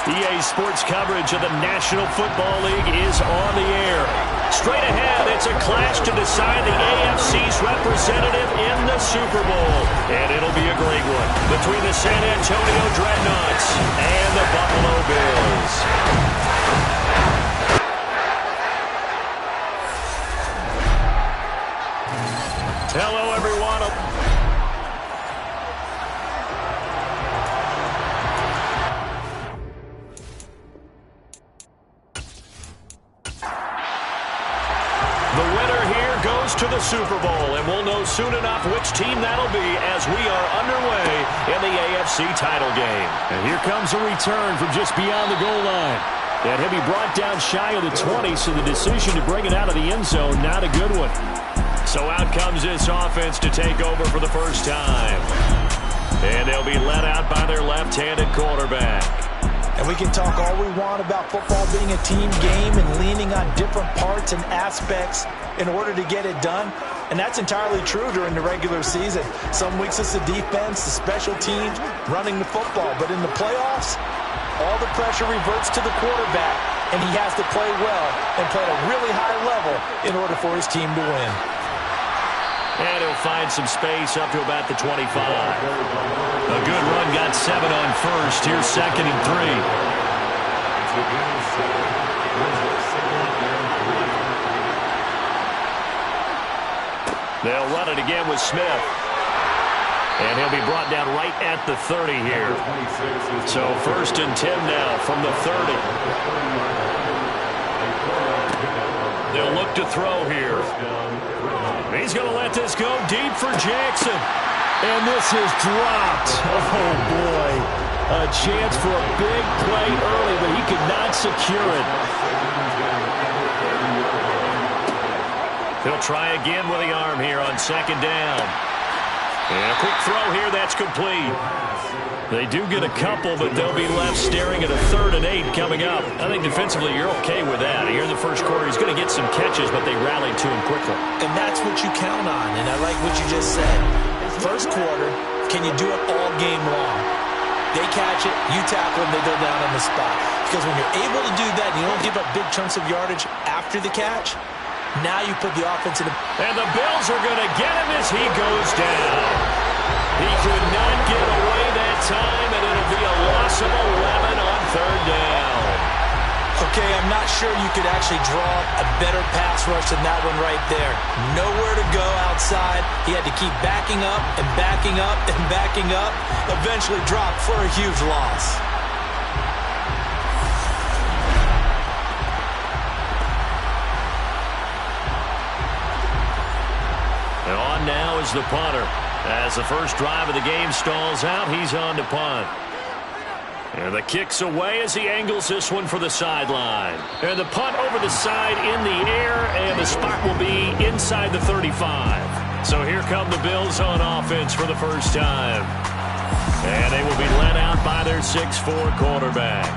EA Sports coverage of the National Football League is on the air. Straight ahead, it's a clash to decide the AFC's representative in the Super Bowl. And it'll be a great one between the San Antonio Dreadnoughts and the Buffalo Bills. Hello, everyone. To the Super Bowl, and we'll know soon enough which team that'll be as we are underway in the AFC title game. And here comes a return from just beyond the goal line. And he'll be brought down shy of the 20, so the decision to bring it out of the end zone, not a good one. So out comes this offense to take over for the first time. And they'll be led out by their left-handed quarterback. And we can talk all we want about football being a team game and leaning on different parts and aspects in order to get it done. And that's entirely true during the regular season. Some weeks it's the defense, the special teams, running the football. But in the playoffs, all the pressure reverts to the quarterback, and he has to play well and play at a really high level in order for his team to win. And he'll find some space up to about the 25. A good run, got 7 on first. Here's 2nd and 3. They'll run it again with Smith. And he'll be brought down right at the 30 here. So 1st and 10 now from the 30. They'll look to throw here. He's going to let this go deep for Jackson. And this is dropped. Oh, boy. A chance for a big play early, but he could not secure it. He'll try again with the arm here on 2nd down. And a quick throw here, that's complete. They do get a couple, but they'll be left staring at a 3rd and 8 coming up. I think defensively you're okay with that. Here in the first quarter, he's going to get some catches, but they rallied to him quickly. And that's what you count on, and I like what you just said. First quarter, can you do it all game long? They catch it, you tackle them, they go down on the spot. Because when you're able to do that and you don't give up big chunks of yardage after the catch, now you put the offense in the... And the Bills are going to get him as he goes down. He could not get away that time, and it'll be a loss of 11 on 3rd down. Okay, I'm not sure you could actually draw a better pass rush than that one right there. Nowhere to go outside. He had to keep backing up and backing up and backing up. Eventually dropped for a huge loss. And on now is the punter. As the first drive of the game stalls out, he's on to punt. And the kick's away as he angles this one for the sideline. And the punt over the side in the air, and the spot will be inside the 35. So here come the Bills on offense for the first time. And they will be led out by their 6'4" quarterback.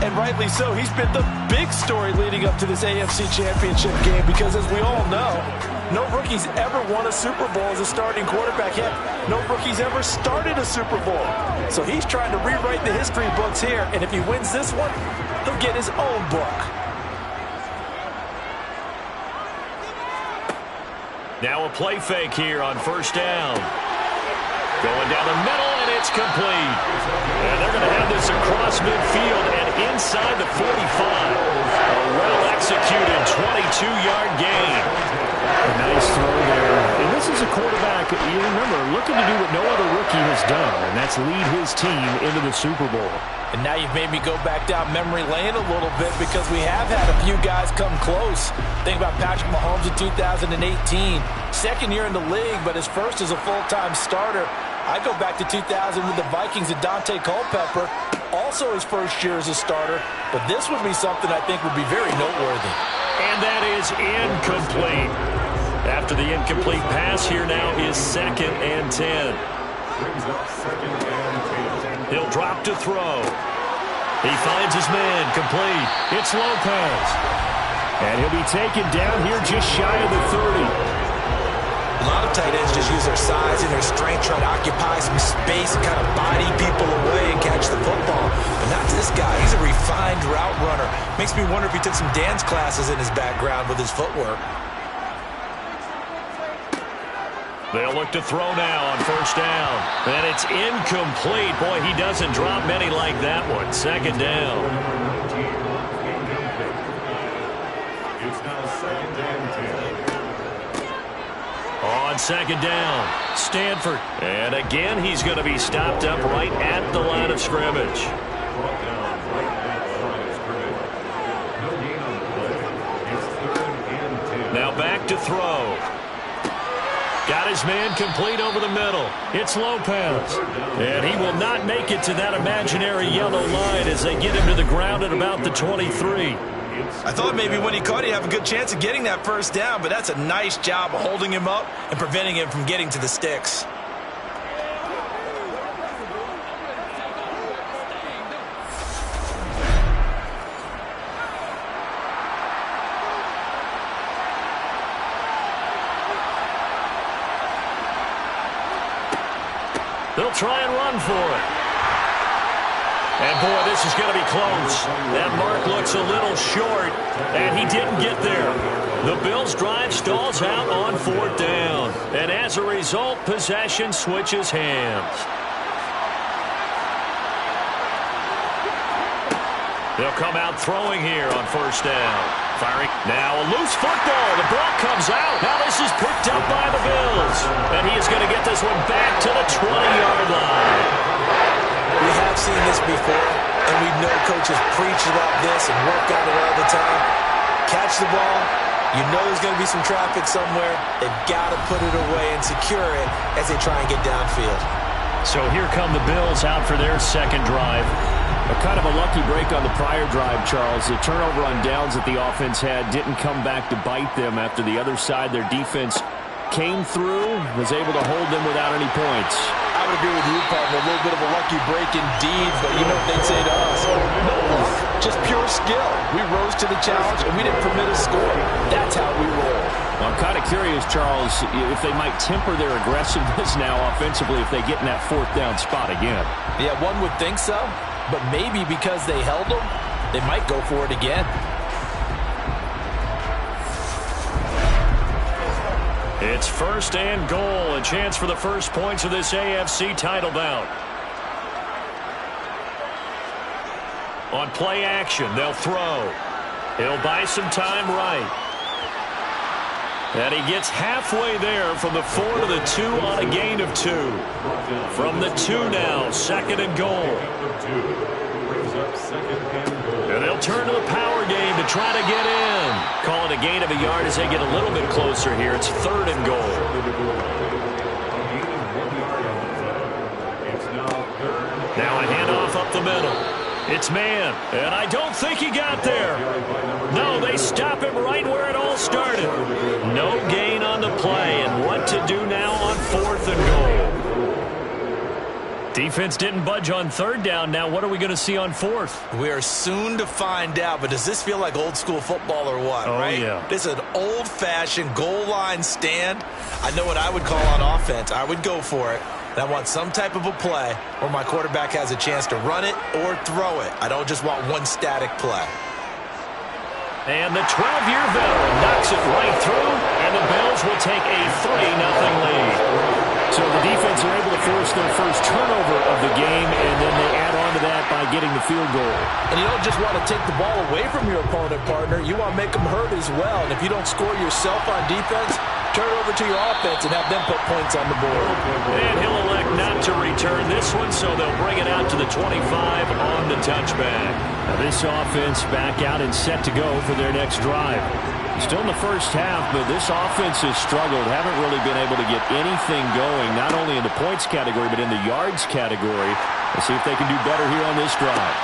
And rightly so. He's been the big story leading up to this AFC Championship game because, as we all know, no rookie's ever won a Super Bowl as a starting quarterback yet. No rookie's ever started a Super Bowl. So he's trying to rewrite the history books here, and if he wins this one, he'll get his own book. Now a play fake here on 1st down. Going down the middle, and it's complete. And they're going to have this across midfield and inside the 45. A well-executed 22-yard gain. A nice throw there. And this is a quarterback, you remember, looking to do what no other rookie has done, and that's lead his team into the Super Bowl. And now you've made me go back down memory lane a little bit because we have had a few guys come close. Think about Patrick Mahomes in 2018. 2nd year in the league, but his first as a full-time starter. I go back to 2000 with the Vikings and Dante Culpepper. Also his first year as a starter. But this would be something I think would be very noteworthy. And that is incomplete. After the incomplete pass, here now is 2nd and 10. He'll drop to throw. He finds his man, complete. It's Lopez. And he'll be taken down here just shy of the 30. lot of tight ends just use their size and their strength, try to occupy some space and kind of body people away and catch the football. But not this guy. He's a refined route runner. Makes me wonder if he took some dance classes in his background with his footwork. They'll look to throw now on first down. And it's incomplete. Boy, he doesn't drop many like that one. Second down. It's now second and 10. On second down, Stanford. And again, he's going to be stopped up right at the line of scrimmage. Brought down right at the line of scrimmage. No gain on the play. It's third and 10. Now back to throw. Got his man complete over the middle. It's Lopez. And he will not make it to that imaginary yellow line as they get him to the ground at about the 23. I thought maybe when he caught, he'd have a good chance of getting that first down, but that's a nice job of holding him up and preventing him from getting to the sticks. They'll try and run for it. And, boy, this is going to be close. That mark looks a little short, and he didn't get there. The Bills' drive stalls out on fourth down. And as a result, possession switches hands. They'll come out throwing here on first down. Firing. Now a loose football. The ball comes out. Now this is picked up by the Bills. And he is going to get this one back to the 20-yard line. We have seen this before, and we know coaches preach about this and work on it all the time. Catch the ball. You know there's going to be some traffic somewhere. They've got to put it away and secure it as they try and get downfield. So here come the Bills out for their second drive. A kind of a lucky break on the prior drive, Charles. The turnover on downs that the offense had didn't come back to bite them after the other side. Their defense came through, was able to hold them without any points. I would agree with you, partner. A little bit of a lucky break indeed, but you know what they'd say to us? No luck, just pure skill. We rose to the challenge, and we didn't permit a score. That's how we roll. Well, I'm kind of curious, Charles, if they might temper their aggressiveness now offensively if they get in that fourth down spot again. Yeah, one would think so, but maybe because they held them, they might go for it again. It's first and goal, a chance for the first points of this AFC title bout. On play action, they'll throw. He'll buy some time right. And he gets halfway there from the 4 to the 2 on a gain of 2. From the 2 now, second and goal. And they'll turn to the power game to try to get in. Call it a gain of a yard as they get a little bit closer here. It's third and goal. Now a handoff up the middle. It's man, and I don't think he got there. No, they stop him right where it all started. No gain on the play, and what to do now on fourth and goal. Defense didn't budge on third down. Now what are we going to see on fourth? We are soon to find out, but does this feel like old school football or what, right? Yeah. This is an old-fashioned goal line stand. I know what I would call on offense. I would go for it. And I want some type of a play where my quarterback has a chance to run it or throw it. I don't just want one static play. And the 12-year veteran knocks it right through, and the Bills will take a 3-0 lead. So the defense are able to force their first turnover of the game, and then they add on to that by getting the field goal. And you don't just want to take the ball away from your opponent, partner. You want to make them hurt as well. And if you don't score yourself on defense, turn it over to your offense and have them put points on the board. And he'll elect not to return this one, so they'll bring it out to the 25 on the touchback. Now this offense back out and set to go for their next drive. Still in the first half, but this offense has struggled. Haven't really been able to get anything going, not only in the points category, but in the yards category. Let's see if they can do better here on this drive.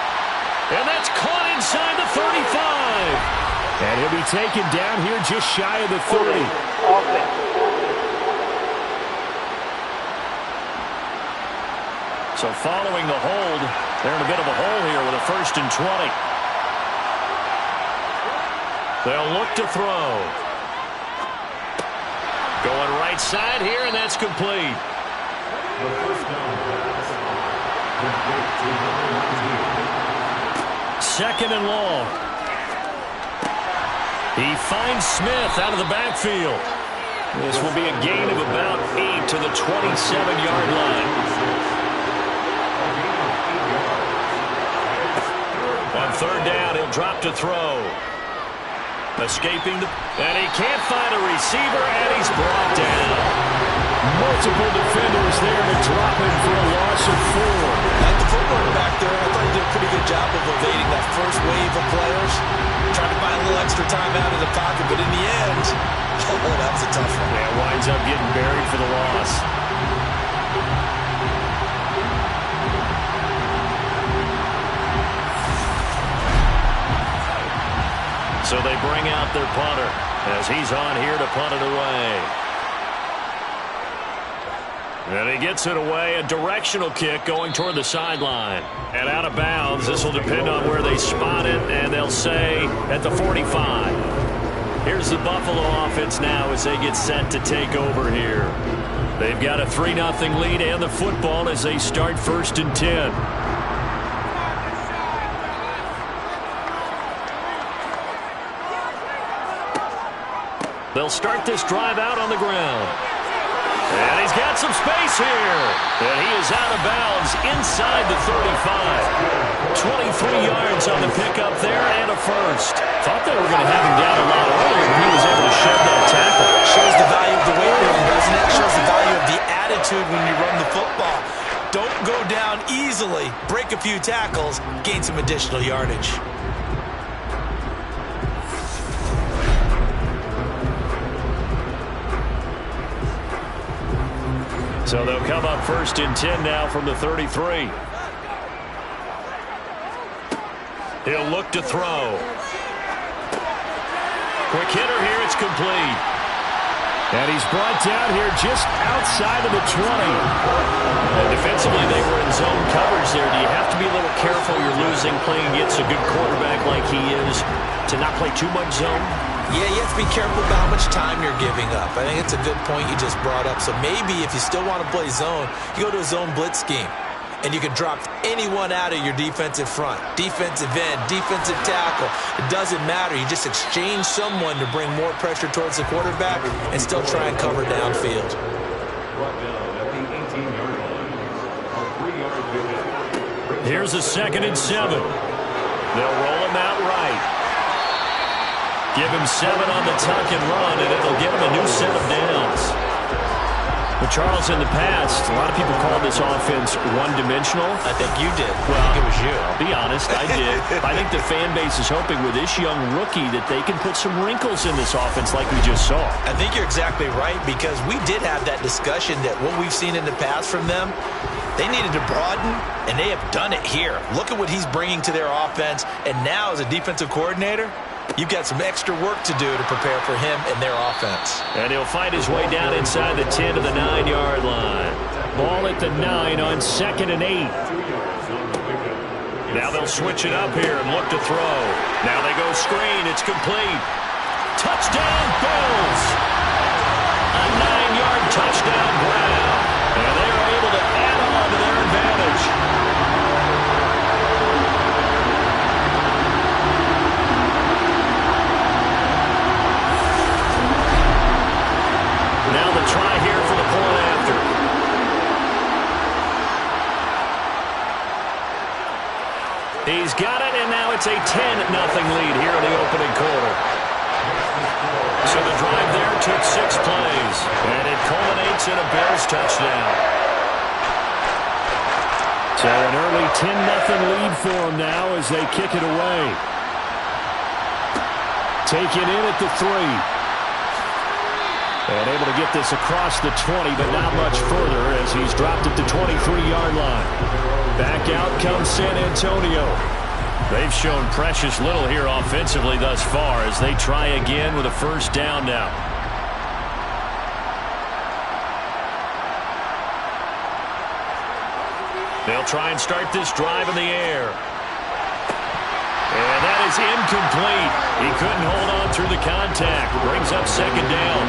And that's caught inside the 35. And he'll be taken down here just shy of the 30. So following the hold, they're in a bit of a hole here with a 1st and 20. They'll look to throw. Going right right side here, and that's complete. The first down pass. Complete to number 19. Second and long. He finds Smith out of the backfield. This will be a gain of about 8 to the 27-yard line. On third down, he'll drop to throw. Escaping, and he can't find a receiver, and he's brought down. Multiple defenders there to drop him for a loss of 4. Like the footwork back there, I thought he did a pretty good job of evading that first wave of players. Trying to find a little extra time out of the pocket, but in the end, oh, that was a tough one. Yeah, winds up getting buried for the loss. So they bring out their punter as he's on here to punt it away. And he gets it away, a directional kick going toward the sideline. And out of bounds, this will depend on where they spot it, and they'll say at the 45. Here's the Buffalo offense now as they get set to take over here. They've got a 3-0 lead and the football as they start 1st and 10. They'll start this drive out on the ground. And he's got some space here. And he is out of bounds inside the 35. 23 yards on the pickup there and a first. Thought they were going to have him down a lot earlier, but he was able to shed that tackle. Shows the value of the weight room, doesn't it? Shows the value of the attitude when you run the football. Don't go down easily. Break a few tackles, gain some additional yardage. So they'll come up 1st and 10 now from the 33. He'll look to throw. Quick hitter here, it's complete. And he's brought down here just outside of the 20. And defensively, they were in zone coverage there. Do you have to be a little careful you're losing playing against a good quarterback like he is to not play too much zone? Yeah, you have to be careful about how much time you're giving up. I think it's a good point you just brought up. So maybe if you still want to play zone, you go to a zone blitz scheme. And you can drop anyone out of your defensive front. Defensive end, defensive tackle. It doesn't matter. You just exchange someone to bring more pressure towards the quarterback and still try and cover downfield. Brought down at the 18-yard line. A 3-yard pickup. Here's a 2nd and 7. They'll roll him out right. Give him 7 on the tuck and run, and it'll give him a new set of downs. But Charles, in the past, a lot of people called this offense one-dimensional. I think you did. Well, I think it was you. I'll be honest, I did. I think the fan base is hoping with this young rookie that they can put some wrinkles in this offense like we just saw. I think you're exactly right, because we did have that discussion that what we've seen in the past from them, they needed to broaden, and they have done it here. Look at what he's bringing to their offense, and now as a defensive coordinator, you've got some extra work to do to prepare for him and their offense. And he'll find his way down inside the 10 to the 9-yard line. Ball at the 9 on 2nd and 8. Now they'll switch it up here and look to throw. Now they go screen. It's complete. Touchdown, Bills! A 9-yard touchdown grab. And they are able to add on to their advantage. Now the try here for the point after. He's got it, and now it's a 10-0 lead here in the opening quarter. So the drive there took 6 plays, and it culminates in a Bills touchdown. So an early 10-0 lead for them now as they kick it away. Taken in at the 3. And able to get this across the 20, but not much further as he's dropped at the 23-yard line. Back out comes San Antonio. They've shown precious little here offensively thus far as they try again with a first down now. They'll try and start this drive in the air. And that is incomplete. He couldn't hold on through the contact. Brings up 2nd down.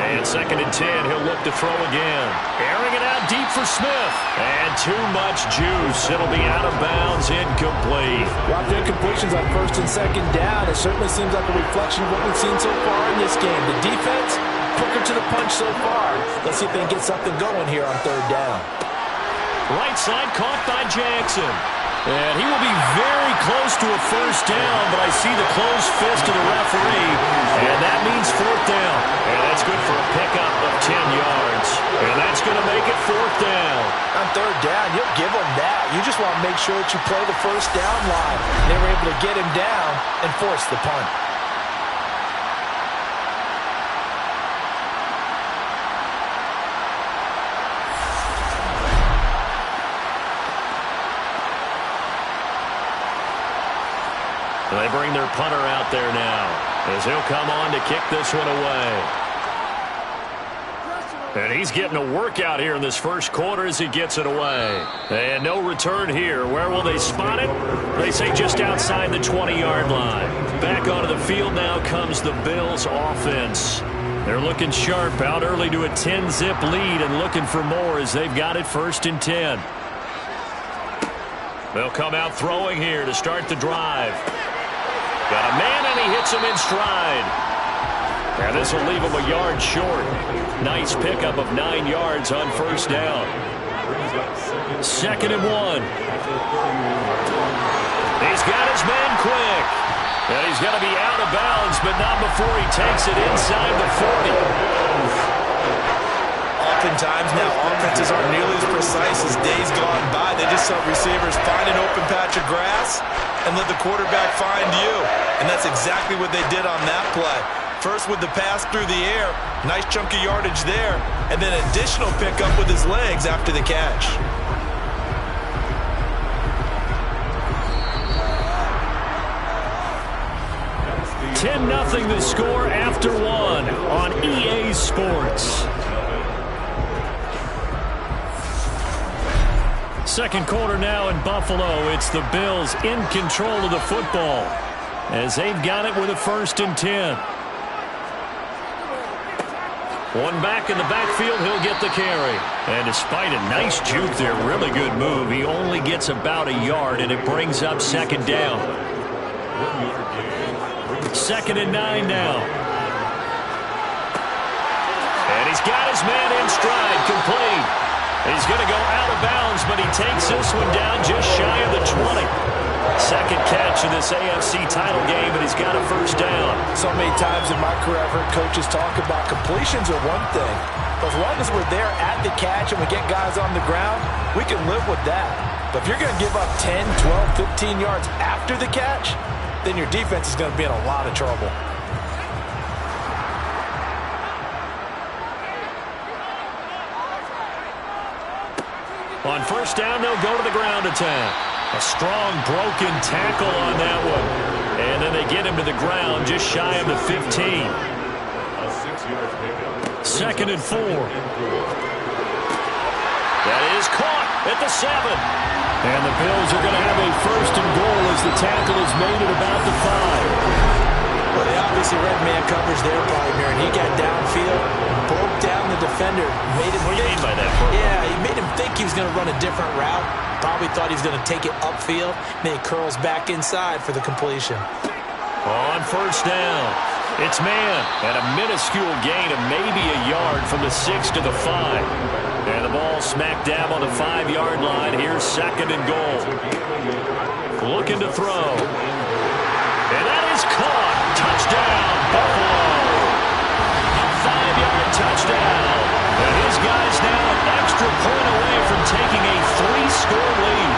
And 2nd and 10, he'll look to throw again. Airing it out deep for Smith. And too much juice. It'll be out of bounds, incomplete. Well, the incompletions on 1st and 2nd down, it certainly seems like a reflection of what we've seen so far in this game. The defense, quicker to the punch so far. Let's see if they can get something going here on 3rd down. Right side caught by Jackson. And he will be very close to a 1st down, but I see the closed fist of the referee, and that means 4th down. And that's good for a pickup of 10 yards. And that's going to make it 4th down. On 3rd down, you'll give them that. You just want to make sure that you play the 1st down line. They were able to get him down and force the punt. They bring their punter out there now as he'll come on to kick this one away. And he's getting a workout here in this 1st quarter as he gets it away. And no return here. Where will they spot it? They say just outside the 20-yard line. Back onto the field now comes the Bills offense. They're looking sharp, out early to a 10-zip lead and looking for more as they've got it 1st and 10. They'll come out throwing here to start the drive. Got a man, and he hits him in stride. And this will leave him a yard short. Nice pickup of 9 yards on 1st down. 2nd and 1. He's got his man quick. And he's going to be out of bounds, but not before he takes it inside the 40. Oftentimes now, offenses aren't nearly as precise as days gone by. They just saw receivers find an open patch of grass and let the quarterback find you. And that's exactly what they did on that play. First with the pass through the air, nice chunk of yardage there, and then additional pickup with his legs after the catch. $10-0 the score after 1 on EA Sports. 2nd quarter now in Buffalo. It's the Bills in control of the football as they've got it with a 1st and 10. One back in the backfield, he'll get the carry. And despite a nice juke there, really good move, he only gets about a yard, and it brings up 2nd down. 2nd and 9 now. And he's got his man in stride, complete. He's going to go out of bounds, but he takes this one down just shy of the 20. 2nd catch of this AFC title game, and he's got a 1st down. So many times in my career, I've heard coaches talk about completions are one thing. But as long as we're there at the catch and we get guys on the ground, we can live with that. But if you're going to give up 10, 12, 15 yards after the catch, then your defense is going to be in a lot of trouble. On 1st down, they'll go to the ground attack. A strong broken tackle on that one. And then they get him to the ground just shy of the 15. 2nd and 4. That is caught at the 7. And the Bills are going to have a 1st and goal as the tackle is made at about the 5. Well, they obviously read man coverage there, partner, and he got downfield, broke down the defender, made him What do you mean by that? Yeah, he made him think he was going to run a different route. Probably thought he was going to take it upfield. Then he curls back inside for the completion. On 1st down, it's man, and a minuscule gain of maybe a yard from the 6 to the 5. And the ball smack dab on the 5-yard line. Here's 2nd and goal. Looking to throw. And that is caught. Touchdown, Buffalo. A 5-yard touchdown. And his guys now an extra point away from taking a 3-score lead.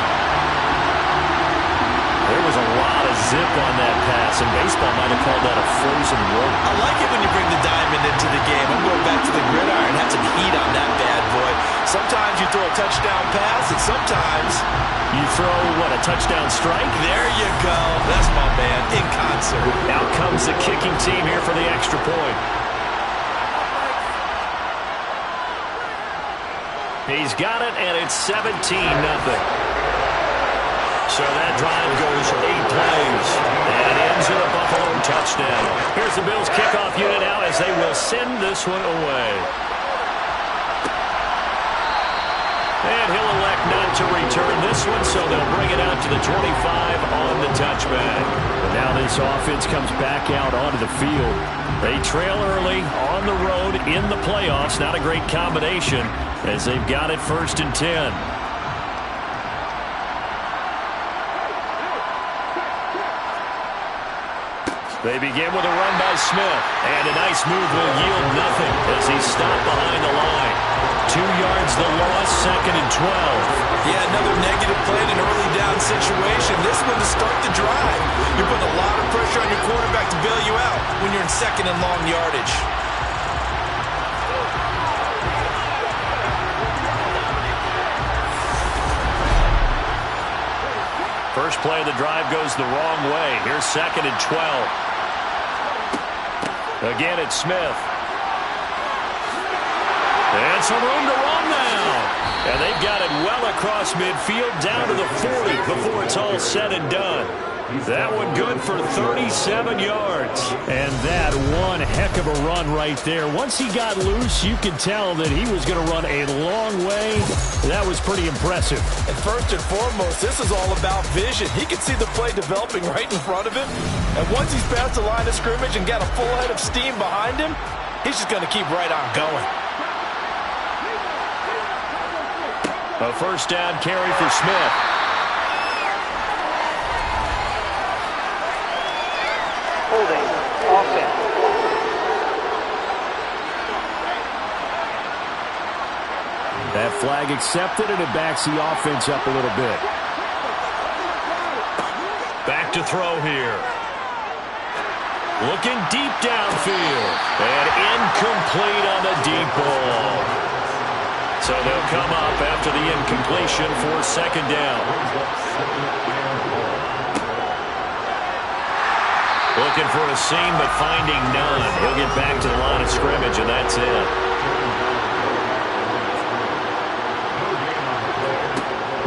There was a lot of zip on that pass, and baseball might have called that a frozen rope. I like it when you bring the diamond into the game. I'm going back to the gridiron. Had some heat on that bad boy. Sometimes you throw a touchdown pass, and sometimes you throw, what, a touchdown strike? There you go. That's my man, in concert. Out comes the kicking team here for the extra point. He's got it, and it's 17-0. So that drive goes 8 plays. And in ends in a Buffalo touchdown. Here's the Bills kickoff unit now as they will send this one away. And he'll elect not to return this one, so they'll bring it out to the 25 on the touchback. And now this offense comes back out onto the field. They trail early on the road in the playoffs. Not a great combination as they've got it 1st and 10. They begin with a run by Smith. And a nice move will yield nothing as he's stopped behind the line. 2 yards the loss, 2nd and 12. Yeah, another negative play in an early down situation. This one to start the drive. You're putting a lot of pressure on your quarterback to bail you out when you're in 2nd and long yardage. First play of the drive goes the wrong way. Here's 2nd and 12. Again, it's Smith. And some room to run now. And they've got it well across midfield down to the 40 before it's all said and done. That one good for 37 yards. And that one heck of a run right there. Once he got loose, you could tell that he was going to run a long way. That was pretty impressive. And first and foremost, this is all about vision. He can see the play developing right in front of him. And once he's past the line of scrimmage and got a full head of steam behind him, he's just going to keep right on going. A first down carry for Smith. Holding offense. That flag accepted, and it backs the offense up a little bit. Back to throw here. Looking deep downfield. And incomplete on the deep ball. So they'll come up after the incompletion for 2nd down. Looking for a seam, but finding none. He'll get back to the line of scrimmage, and that's it.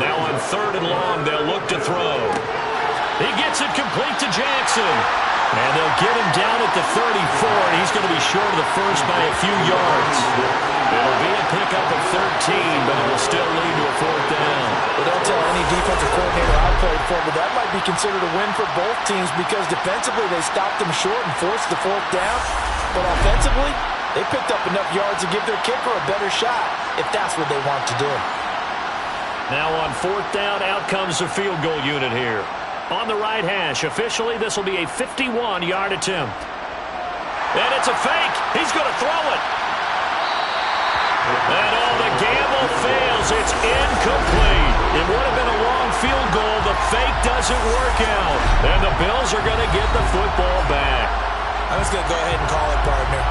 Now on 3rd and long, they'll look to throw. He gets it complete to Jackson. And they'll get him down at the 34, and he's going to be short of the first by a few yards. It'll be a pickup of 13, but it will still lead to a 4th down. Well, don't tell any defensive coordinator I played for, but that might be considered a win for both teams because defensively they stopped them short and forced the 4th down. But offensively, they picked up enough yards to give their kicker a better shot if that's what they want to do. Now on 4th down, out comes the field goal unit here. On the right hash, officially this will be a 51-yard attempt. And it's a fake. He's going to throw it. And the gamble fails. It's incomplete. It would have been a long field goal. The fake doesn't work out. And the Bills are going to get the football back. I'm just going to go ahead and call it, partner.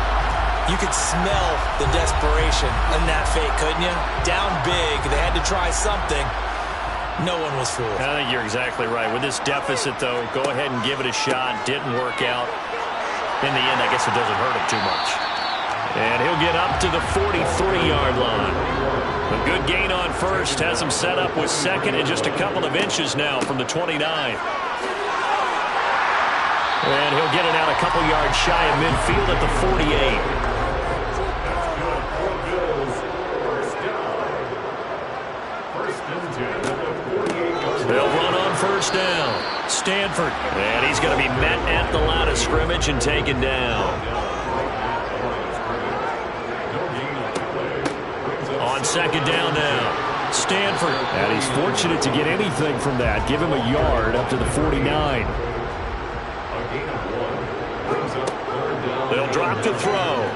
You could smell the desperation in that fake, couldn't you? Down big. They had to try something. No one was fooled. I think you're exactly right. With this deficit, though, go ahead and give it a shot. Didn't work out. In the end, I guess it doesn't hurt him too much. And he'll get up to the 43-yard line. A good gain on first. Has him set up with 2nd and just a couple of inches now from the 29. And he'll get it out a couple yards shy of midfield at the 48. They'll run on 1st down. Stanford. And he's going to be met at the line of scrimmage and taken down. On 2nd down now. Stanford. And he's fortunate to get anything from that. Give him a yard up to the 49. They'll drop to throw.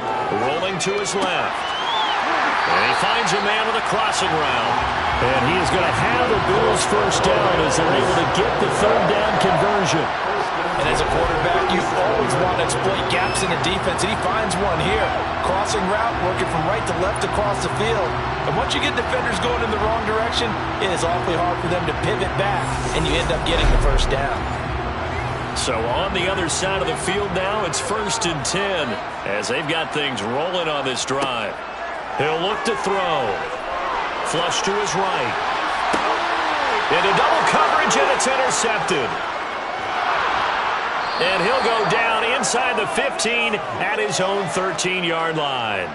Rolling to his left. And he finds a man with a crossing route. And he is going to have the Bills' 1st down as they're able to get the 3rd down conversion. And as a quarterback, you always want to exploit gaps in the defense, and he finds one here. Crossing route, working from right to left across the field. And once you get defenders going in the wrong direction, it is awfully hard for them to pivot back, and you end up getting the 1st down. So on the other side of the field now, it's 1st and 10 as they've got things rolling on this drive. He'll look to throw. Flush to his right. Into double coverage, and it's intercepted. And he'll go down inside the 15 at his own 13-yard line.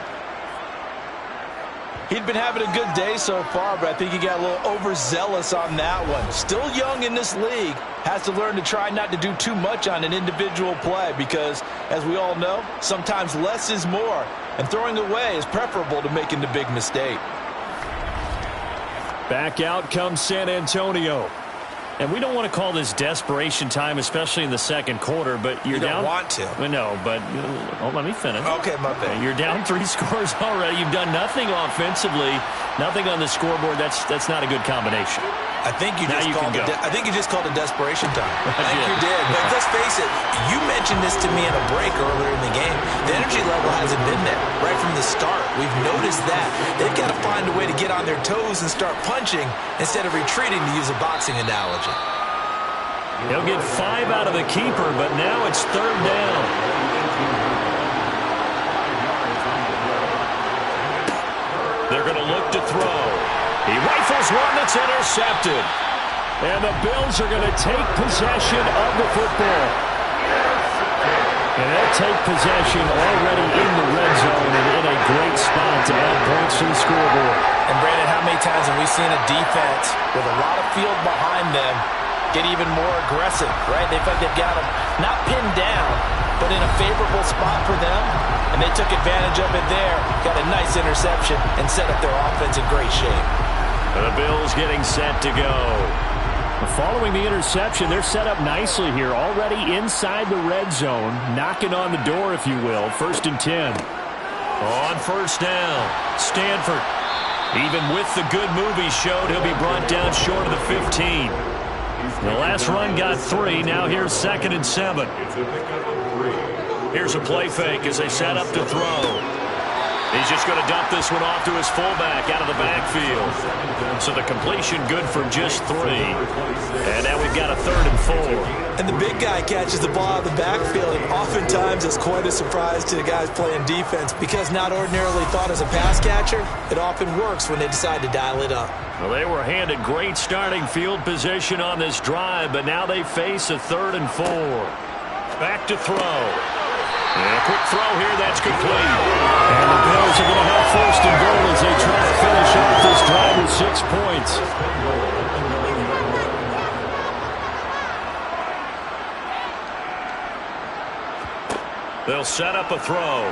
He'd been having a good day so far, but I think he got a little overzealous on that one. Still young in this league. Has to learn to try not to do too much on an individual play because, as we all know, sometimes less is more. And throwing away is preferable to making the big mistake. Back out comes San Antonio. And we don't want to call this desperation time, especially in the second quarter, but you're down. You don't want to. Well, no, but let me finish. Okay, my bad. You're down 3 scores already. You've done nothing offensively, nothing on the scoreboard. That's not a good combination. I think you just called it desperation time. I think you did. But let's face it, you mentioned this to me in a break earlier in the game. The energy level hasn't been there right from the start. We've noticed that. They've got to find a way to get on their toes and start punching instead of retreating, to use a boxing analogy. He'll get 5 out of the keeper, but now it's 3rd down. They're going to look to throw. He rifles one that's intercepted. And the Bills are going to take possession of the football. And they'll take possession already in the red zone and in a great spot to add points to the scoreboard. And Brandon, how many times have we seen a defense with a lot of field behind them get even more aggressive, right? They feel like they've got them not pinned down, but in a favorable spot for them, and they took advantage of it there, got a nice interception, and set up their offense in great shape. The Bills getting set to go. Following the interception, they're set up nicely here, already inside the red zone, knocking on the door, if you will. 1st and 10. On 1st down, Stanford. Even with the good move he showed, he'll be brought down short of the 15. The last run got 3. Now here's 2nd and 7. Here's a play fake as they set up to throw. He's just going to dump this one off to his fullback out of the backfield. So the completion good for just 3. And now we've got a 3rd and 4. And the big guy catches the ball out of the backfield, and oftentimes it's quite a surprise to the guys playing defense because not ordinarily thought as a pass catcher, it often works when they decide to dial it up. Well, they were handed great starting field position on this drive, but now they face a 3rd and 4. Back to throw. And a quick throw here, that's complete. And the Bills are going to have 1st and goal as they try to finish off this drive with 6 points. They'll set up a throw.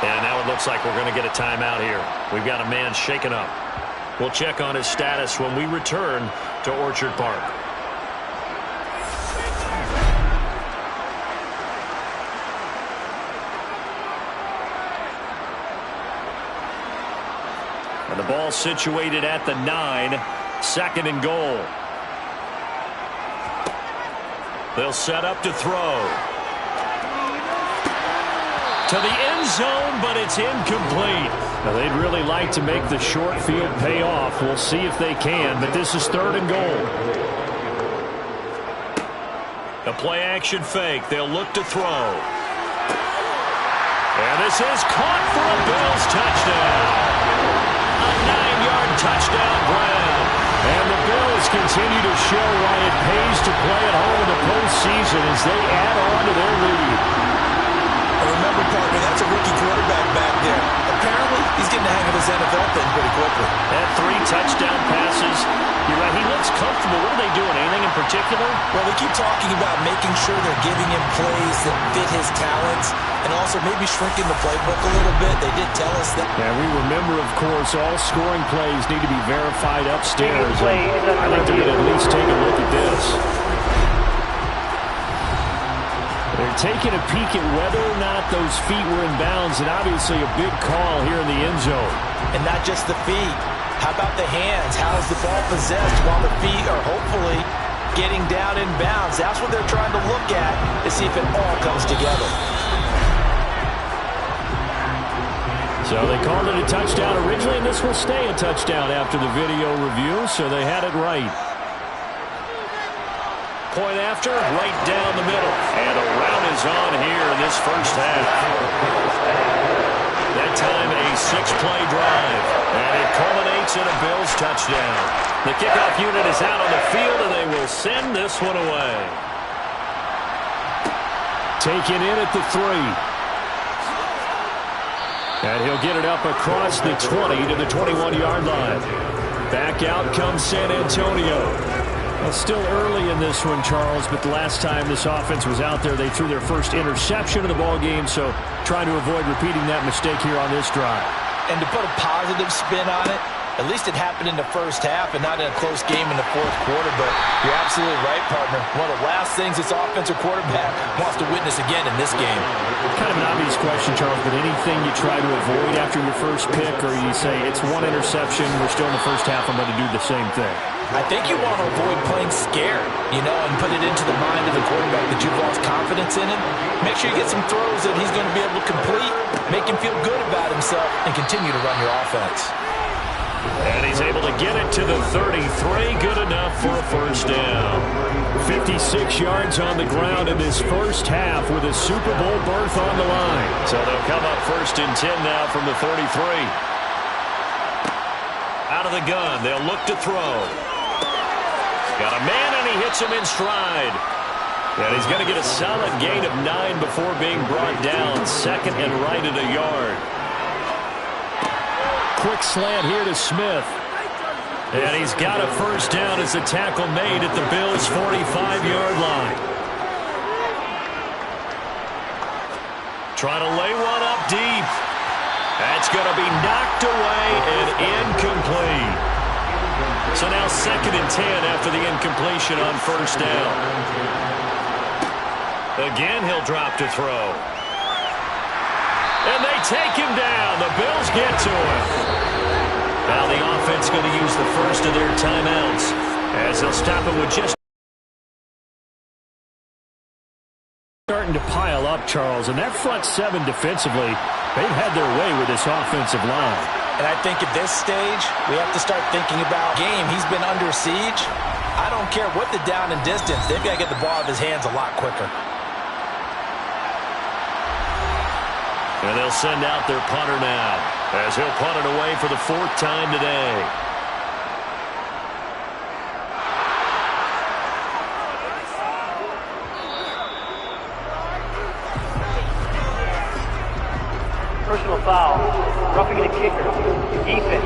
And now it looks like we're going to get a timeout here. We've got a man shaken up. We'll check on his status when we return to Orchard Park. And the ball situated at the 9, 2nd and goal. They'll set up to throw. To the end zone, but it's incomplete. Now, they'd really like to make the short field pay off. We'll see if they can, but this is 3rd and goal. A play-action fake. They'll look to throw. And this is caught for a Bills touchdown. A 9-yard touchdown grab. And the Bills continue to show why it pays to play at home in the postseason as they add on to their lead. Remember, partner, that's a rookie quarterback back there. Apparently, he's getting the hang of his NFL thing pretty quickly. Had 3 touchdown passes. You're right, he looks comfortable. What are they doing? Anything in particular? Well, they keep talking about making sure they're giving him plays that fit his talents and also maybe shrinking the playbook a little bit. They did tell us that. Yeah, we remember, of course, all scoring plays need to be verified upstairs. I think they're going to at least take a look at this. They're taking a peek at whether or not those feet were in bounds, and obviously a big call here in the end zone. And not just the feet. How about the hands? How is the ball possessed while the feet are hopefully getting down in bounds? That's what they're trying to look at to see if it all comes together. So they called it a touchdown originally, and this will stay a touchdown after the video review, so they had it right. Point after, right down the middle. And a rout is on here in this first half. That time a 6-play drive. And it culminates in a Bills touchdown. The kickoff unit is out on the field, and they will send this one away. Taken in at the 3. And he'll get it up across the 20 to the 21-yard line. Back out comes San Antonio. Well, still early in this one, Charles, but the last time this offense was out there, they threw their first interception of the ball game, so trying to avoid repeating that mistake here on this drive. And to put a positive spin on it, at least it happened in the first half and not in a close game in the fourth quarter, but you're absolutely right, partner. One of the last things this offensive quarterback wants to witness again in this game. Kind of an obvious question, Charles, but anything you try to avoid after your first pick, or you say it's one interception, we're still in the first half, I'm going to do the same thing? I think you want to avoid playing scared, and put it into the mind of the quarterback that you've lost confidence in him. Make sure you get some throws that he's going to be able to complete, make him feel good about himself, and continue to run your offense. And he's able to get it to the 33. Good enough for a first down. 56 yards on the ground in this first half with a Super Bowl berth on the line. So they'll come up 1st and 10 now from the 33. Out of the gun, they'll look to throw. Got a man, and he hits him in stride. And he's going to get a solid gain of 9 before being brought down. 2nd and right at a yard. Quick slant here to Smith. And he's got a first down as the tackle made at the Bills' 45-yard line. Trying to lay one up deep. That's going to be knocked away and incomplete. So now 2nd and 10 after the incompletion on first down. Again, he'll drop to throw. And they take him down. The Bills get to him. Now the offense going to use the first of their timeouts as they'll stop it with just starting to pile up, Charles, and that front 7 defensively, they've had their way with this offensive line. And I think at this stage, we have to start thinking about game. He's been under siege. I don't care what the down and distance. They've got to get the ball out of his hands a lot quicker. And they'll send out their punter now as he'll punt it away for the 4th time today. Personal foul. Roughing the kicker. Defense.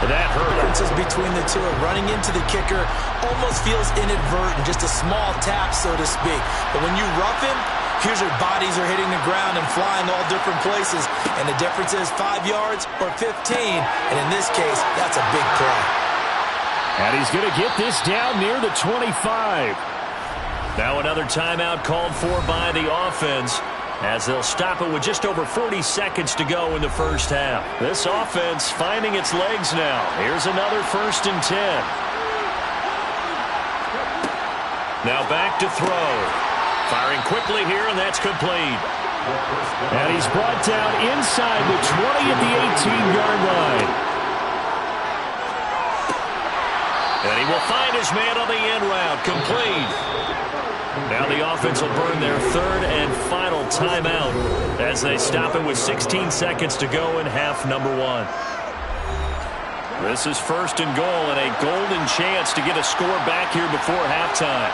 That hurt. Differences between the two. Running into the kicker almost feels inadvertent, just a small tap, so to speak. But when you rough him, here's your bodies are hitting the ground and flying all different places. And the difference is 5 yards or 15. And in this case, that's a big play. And he's going to get this down near the 25. Now another timeout called for by the offense as they'll stop it with just over 40 seconds to go in the first half. This offense finding its legs now. Here's another 1st and 10. Now back to throw. Firing quickly here, and that's complete. And he's brought down inside the 20 at the 18-yard line. And he will find his man on the end route. Complete. Now the offense will burn their 3rd and final timeout as they stop it with 16 seconds to go in half number 1. This is 1st and goal and a golden chance to get a score back here before halftime.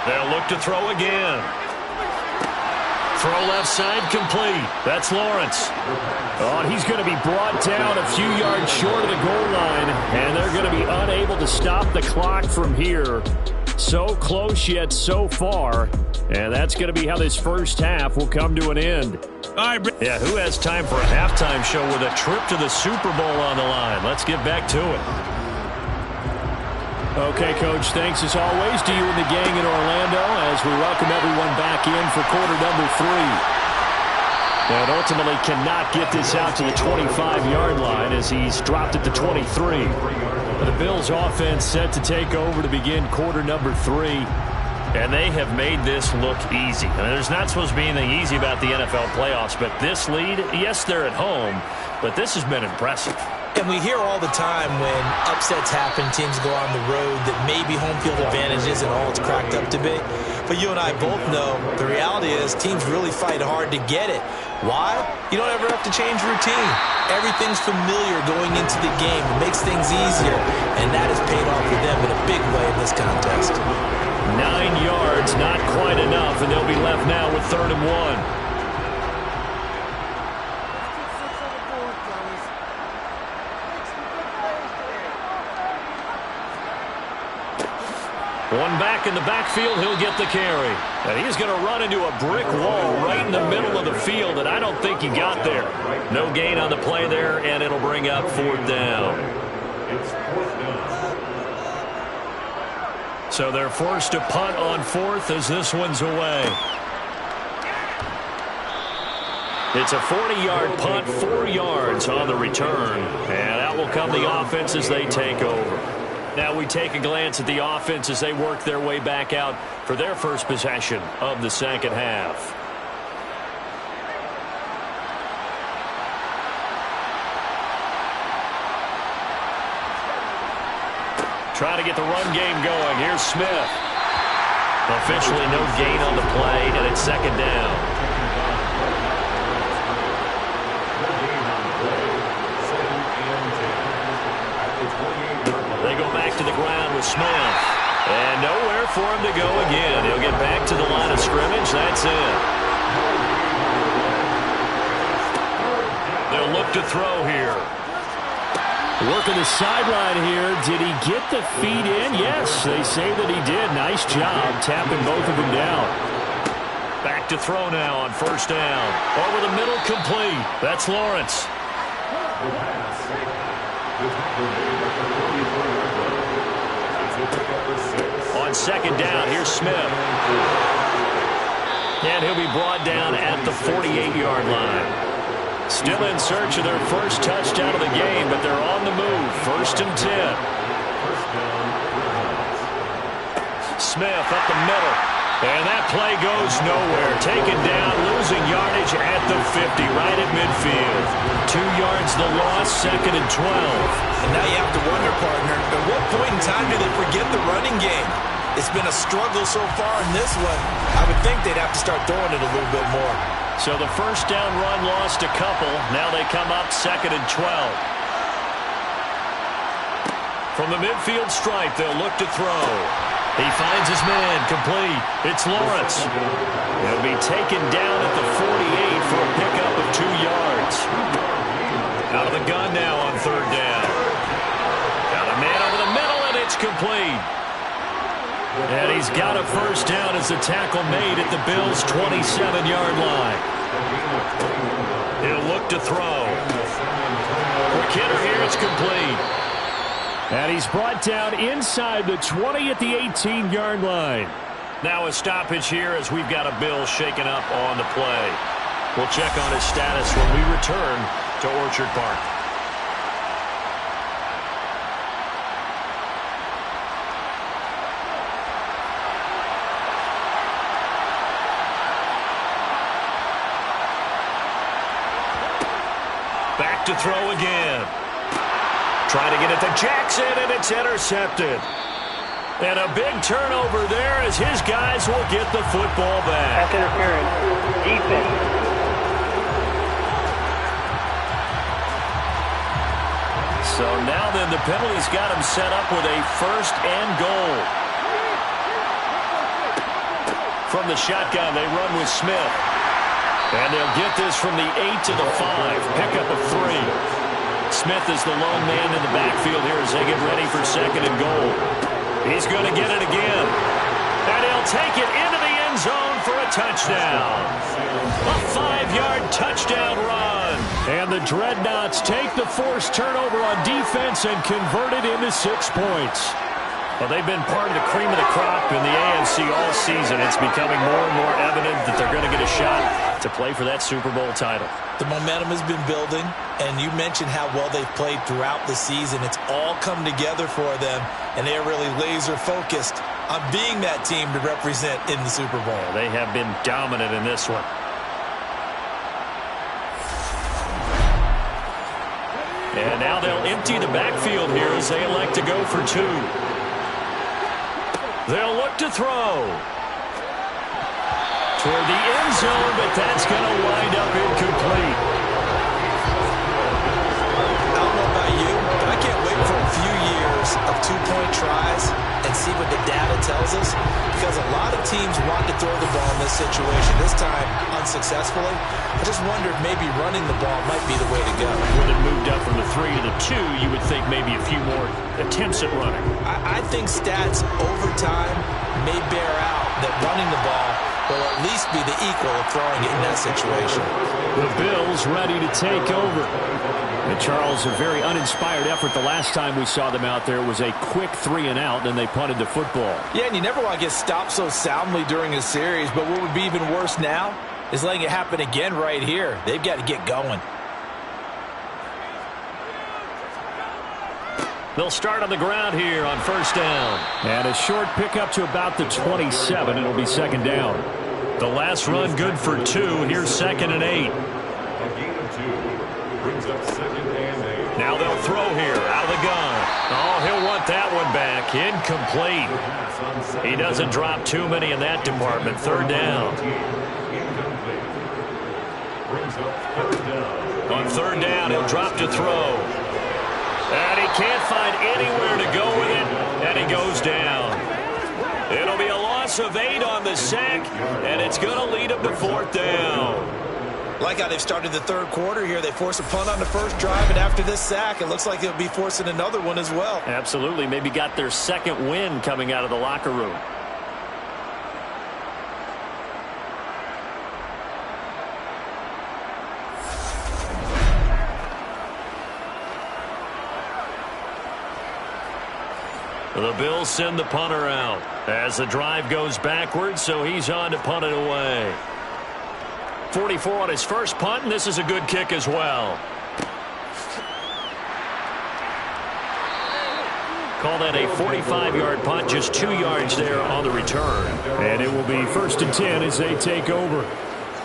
They'll look to throw again. Throw left side complete. That's Lawrence. Oh, and he's going to be brought down a few yards short of the goal line, and they're going to be unable to stop the clock from here. So close yet so far, and that's going to be how this first half will come to an end. Yeah, who has time for a halftime show with a trip to the Super Bowl on the line? Let's get back to it. Okay, Coach, thanks as always to you and the gang in Orlando as we welcome everyone back in for quarter number 3. And ultimately cannot get this out to the 25-yard line as he's dropped at the 23. The Bills offense set to take over to begin quarter number 3. And they have made this look easy. I mean, there's not supposed to be anything easy about the NFL playoffs, but this lead, yes, they're at home, but this has been impressive. And we hear all the time when upsets happen, teams go on the road, that maybe home field advantage isn't all it's cracked up to be. But you and I both know the reality is teams really fight hard to get it. Why? You don't ever have to change routine. Everything's familiar going into the game. It makes things easier, and that has paid off for them in a big way in this contest. 9 yards, not quite enough, and they'll be left now with 3rd and 1. One back in the backfield, he'll get the carry. And he's going to run into a brick wall right in the middle of the field, and I don't think he got there. No gain on the play there, and it'll bring up 4th down. It's 4th down. So they're forced to punt on 4th as this one's away. It's a 40-yard punt, 4 yards on the return. And out will come the offense as they take over. Now we take a glance at the offense as they work their way back out for their first possession of the second half. Trying to get the run game going. Here's Smith. Officially no gain on the play, and it's 2nd down. They go back to the ground with Smith. And nowhere for him to go again. He'll get back to the line of scrimmage. That's it. They'll look to throw here. Working the sideline here. Did he get the feet in? Yes, they say that he did. Nice job tapping both of them down. Back to throw now on 1st down. Over the middle, complete. That's Lawrence. On 2nd down, here's Smith. And he'll be brought down at the 48-yard line. Still in search of their first touchdown of the game, but they're on the move. 1st and 10. Smith up the middle. And that play goes nowhere. Taken down, losing yardage at the 50, right at midfield. 2 yards the loss, 2nd and 12. And now you have to wonder, partner, at what point in time do they forget the running game? It's been a struggle so far in this one. I would think they'd have to start throwing it a little bit more. So the 1st down run lost a couple. Now they come up 2nd and 12. From the midfield stripe, they'll look to throw. He finds his man, complete. It's Lawrence. He'll be taken down at the 48 for a pickup of 2 yards. Out of the gun now on 3rd down. Got a man over the middle, and it's complete. And he's got a 1st down as the tackle made at the Bills' 27-yard line. He'll look to throw. For Kidder here, it's complete. And he's brought down inside the 20 at the 18-yard line. Now a stoppage here as we've got a Bill shaken up on the play. We'll check on his status when we return to Orchard Park. Back to throw again. Trying to get it to Jackson, and it's intercepted. And a big turnover there as his guys will get the football back. Pass interference. Defense. So now then the penalty's got him set up with a 1st and goal. From the shotgun, they run with Smith. And they'll get this from the 8 to the 5. Pickup of 3. Smith is the lone man in the backfield here as they get ready for 2nd and goal. He's going to get it again. And he'll take it into the end zone for a touchdown. A 5-yard touchdown run. And the Dreadnoughts take the forced turnover on defense and convert it into 6 points. Well, they've been part of the cream of the crop in the AFC all season. It's becoming more and more evident that they're going to get a shot to play for that Super Bowl title. The momentum has been building, and you mentioned how well they've played throughout the season. It's all come together for them, and they're really laser-focused on being that team to represent in the Super Bowl. They have been dominant in this one. And now they'll empty the backfield here as they elect to go for 2. They'll look to throw. toward the end zone, but that's going to wind up incomplete. I don't know about you, but I can't wait for a few years of two-point tries and see what the data tells us, because a lot of teams want to throw the ball in this situation, this time unsuccessfully. I just wondered maybe running the ball might be the way to go. When it moved up from the 3 to the 2, you would think maybe a few more attempts at running. I think stats over time may bear out that running the ball will at least be the equal of throwing it in that situation. The Bills ready to take over. And Charles, a very uninspired effort. The last time we saw them out there was a quick 3 and out, and they punted the football. Yeah, and you never want to get stopped so soundly during a series, but what would be even worse now is letting it happen again right here. They've got to get going. They'll start on the ground here on first down. And a short pickup to about the 27. It'll be second down. The last run good for 2. Here's 2nd and 8. A gain of 2 brings up 2nd and 8. Now they'll throw here out of the gun. Oh, he'll want that one back. Incomplete. He doesn't drop too many in that department. 3rd down. Incomplete. Brings up 3rd down. On 3rd down, he'll drop to throw. And he can't find anywhere to go with it, and he goes down. It'll be a loss of 8 on the sack, and it's going to lead him to 4th down. Like how they've started the 3rd quarter here. They force a punt on the first drive, and after this sack, it looks like they'll be forcing another one as well. Absolutely. Maybe got their 2nd win coming out of the locker room. The Bills send the punter out as the drive goes backwards, so he's on to punt it away. 44 on his first punt, and this is a good kick as well. Call that a 45-yard punt, just 2 yards there on the return. And it will be 1st and 10 as they take over.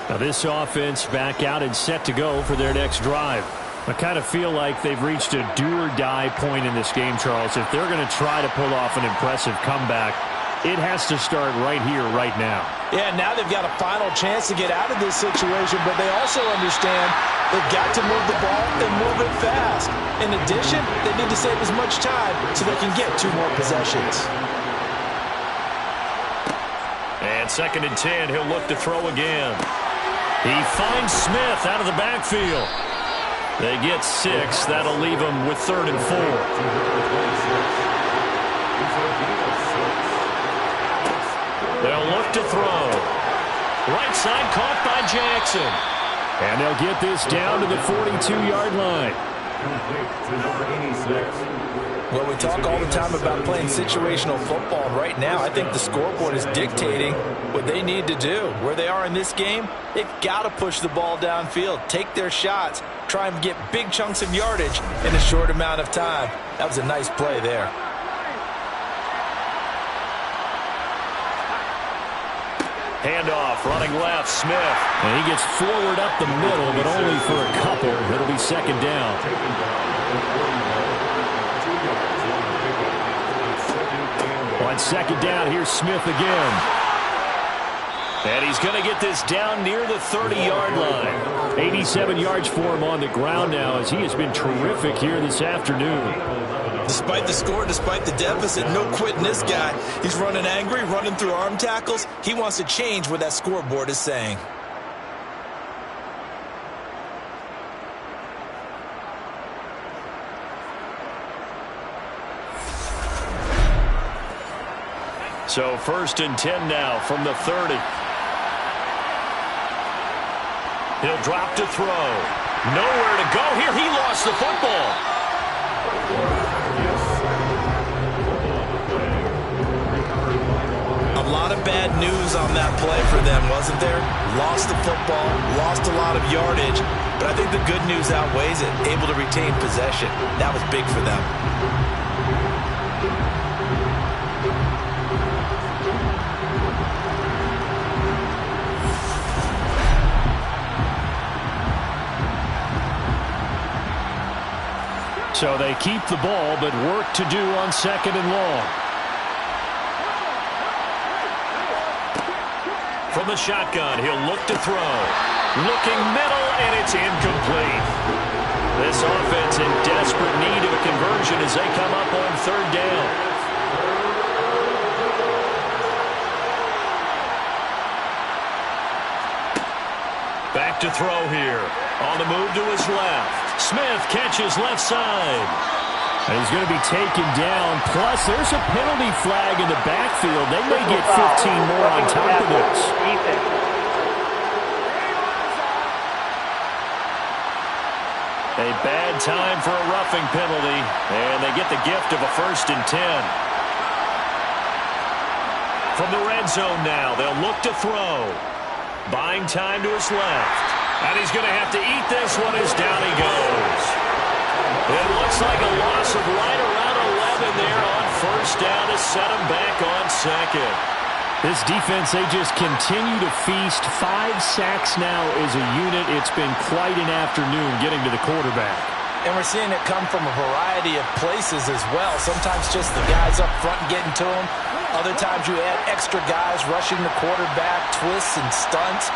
Now this offense back out and set to go for their next drive. I kind of feel like they've reached a do-or-die point in this game, Charles. If they're going to try to pull off an impressive comeback, it has to start right here, right now. Yeah, now they've got a final chance to get out of this situation, but they also understand they've got to move the ball and move it fast. In addition, they need to save as much time so they can get 2 more possessions. And 2nd and 10, he'll look to throw again. He finds Smith out of the backfield. They get 6. That'll leave them with 3rd and 4. They'll look to throw. Right side caught by Jackson. And they'll get this down to the 42-yard line. Complete to number 86. Well, we talk all the time about playing situational football. Right now, I think the scoreboard is dictating what they need to do. Where they are in this game, they've got to push the ball downfield, take their shots, try and get big chunks of yardage in a short amount of time. That was a nice play there. Handoff, running left, Smith. And he gets forward up the middle, but only for a couple. It'll be 2nd down. On 2nd down, here's Smith again. And he's going to get this down near the 30-yard line. 87 yards for him on the ground now, as he has been terrific here this afternoon. Despite the score, despite the deficit, no quitting this guy. He's running angry, running through arm tackles. He wants to change what that scoreboard is saying. So 1st and 10 now from the 30. He'll drop to throw. Nowhere to go here. He lost the football. A lot of bad news on that play for them, wasn't there? Lost the football, lost a lot of yardage, but I think the good news outweighs it. Able to retain possession. That was big for them. So they keep the ball, but work to do on 2nd and long. From the shotgun, he'll look to throw. Looking middle, and it's incomplete. This offense in desperate need of a conversion as they come up on third down. Back to throw here. On the move to his left. Smith catches left side. And he's going to be taken down. Plus, there's a penalty flag in the backfield. They may get 15 more on top of this. A bad time for a roughing penalty. And they get the gift of a 1st and 10. From the red zone now, they'll look to throw. Buying time to his left. And he's going to have to eat this one as down he goes. It looks like a loss of right around 11 there on 1st down to set him back on 2nd. This defense, they just continue to feast. 5 sacks now as a unit. It's been quite an afternoon getting to the quarterback. And we're seeing it come from a variety of places as well. Sometimes just the guys up front getting to him. Other times you add extra guys rushing the quarterback, twists and stunts.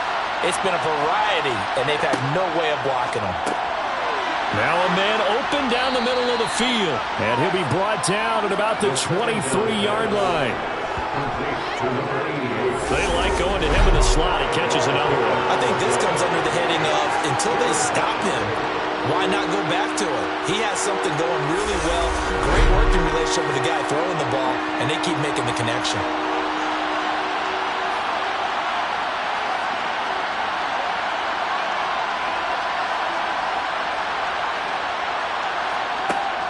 It's been a variety, and they've had no way of blocking them. Now a man open down the middle of the field. And he'll be brought down at about the 23-yard line. They like going to him in the slot. He catches another one. I think this comes under the heading of, until they stop him, why not go back to it? He has something going really well. Great working relationship with the guy throwing the ball, and they keep making the connection.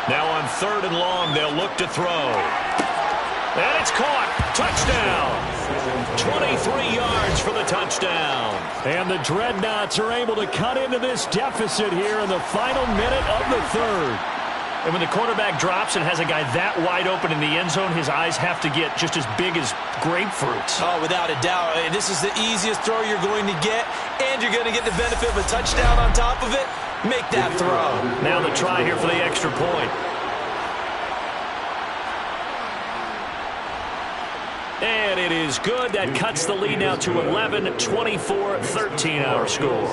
Now on 3rd and long, they'll look to throw. And it's caught. Touchdown. 23 yards for the touchdown. And the Dreadnoughts are able to cut into this deficit here in the final minute of the 3rd. And when the quarterback drops and has a guy that wide open in the end zone, his eyes have to get just as big as grapefruits. Oh, without a doubt. This is the easiest throw you're going to get, and you're going to get the benefit of a touchdown on top of it. Make that throw. Now the try here for the extra point. And it is good. That cuts the lead now to 11, 24-13 our score.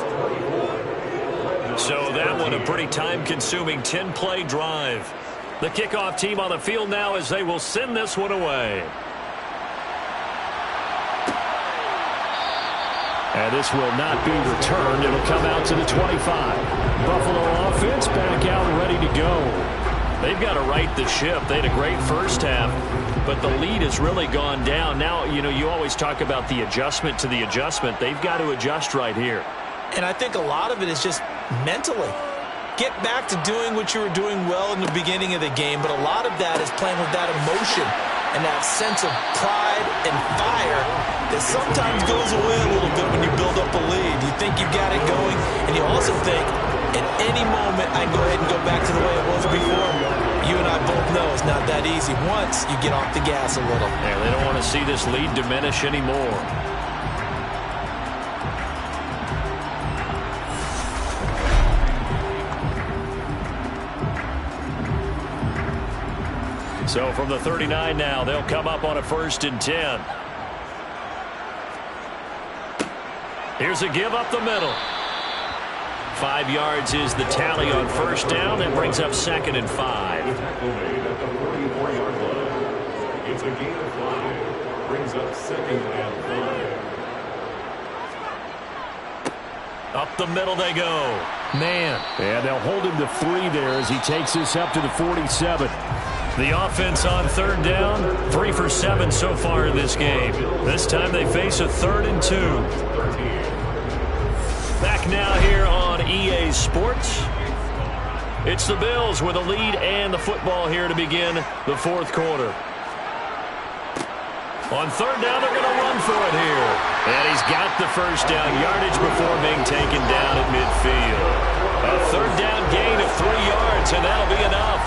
So that one a pretty time-consuming 10-play drive. The kickoff team on the field now as they will send this one away. And this will not be returned. It'll come out to the 25. Buffalo offense back out ready to go. They've got to right the ship. They had a great first half, but the lead has really gone down. Now, you always talk about the adjustment to the adjustment. They've got to adjust right here. And I think a lot of it is just mentally. Get back to doing what you were doing well in the beginning of the game, but a lot of that is playing with that emotion and that sense of pride and fire that sometimes goes away a little bit when you build up a lead. You think you've got it going, and you also think, at any moment, I can go ahead and go back to the way it was before. You and I both know it's not that easy once you get off the gas a little. Yeah, they don't want to see this lead diminish anymore. So from the 39 now, they'll come up on a 1st and 10. Here's a give up the middle. 5 yards is the tally on 1st down. That brings up 2nd and 5. It's a gain of 5. Brings up 2nd and 5. Up the middle they go. Man. And they'll hold him to 3 there as he takes this up to the 47. The offense on 3rd down, 3 for 7 so far in this game. This time they face a 3rd and 2. Back now here on EA Sports. It's the Bills with a lead and the football here to begin the 4th quarter. On 3rd down, they're going to run for it here. And he's got the 1st down yardage before being taken down at midfield. A 3rd down gain of 3 yards, and that'll be enough.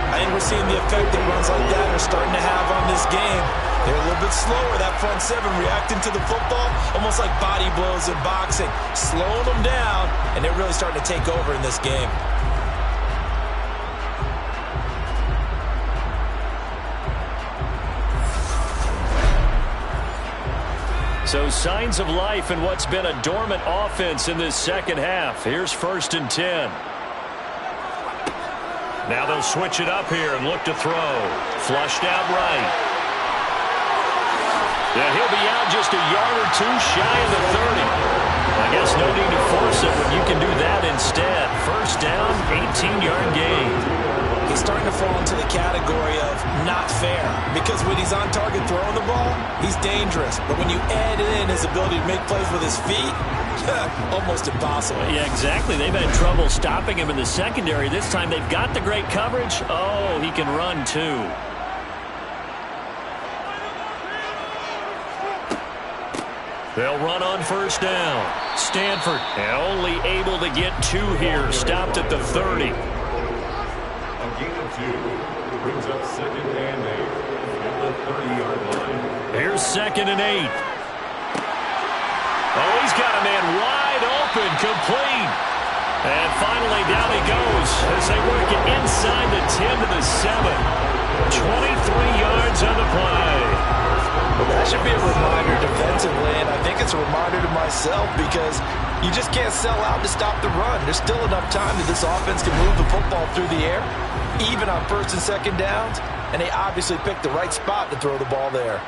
I think we're seeing the effect that runs like that are starting to have on this game. They're a little bit slower, that front 7, reacting to the football, almost like body blows in boxing, slowing them down, and they're really starting to take over in this game. So signs of life in what's been a dormant offense in this second half. Here's 1st and 10. Now they'll switch it up here and look to throw. Flushed out right. Yeah, he'll be out just a yard or two shy of the 30. I guess no need to force it when you can do that instead. 1st down, 18-yard gain. He's starting to fall into the category of not fair, because when he's on target throwing the ball, he's dangerous. But when you add in his ability to make plays with his feet, almost impossible. Yeah, exactly. They've had trouble stopping him in the secondary. This time they've got the great coverage. Oh, he can run too. They'll run on 1st down. Stanford only able to get 2 here. Stopped at the 30. A gain of 2 brings up 2nd and 8 at the 30-yard line. Here's 2nd and 8. Oh, he's got a man wide open, complete. And finally down he goes as they work it inside the 10 to the 7. 23 yards on the play. That should be a reminder defensively, and I think it's a reminder to myself, because you just can't sell out to stop the run. There's still enough time that this offense can move the football through the air, even on 1st and 2nd downs, and they obviously picked the right spot to throw the ball there.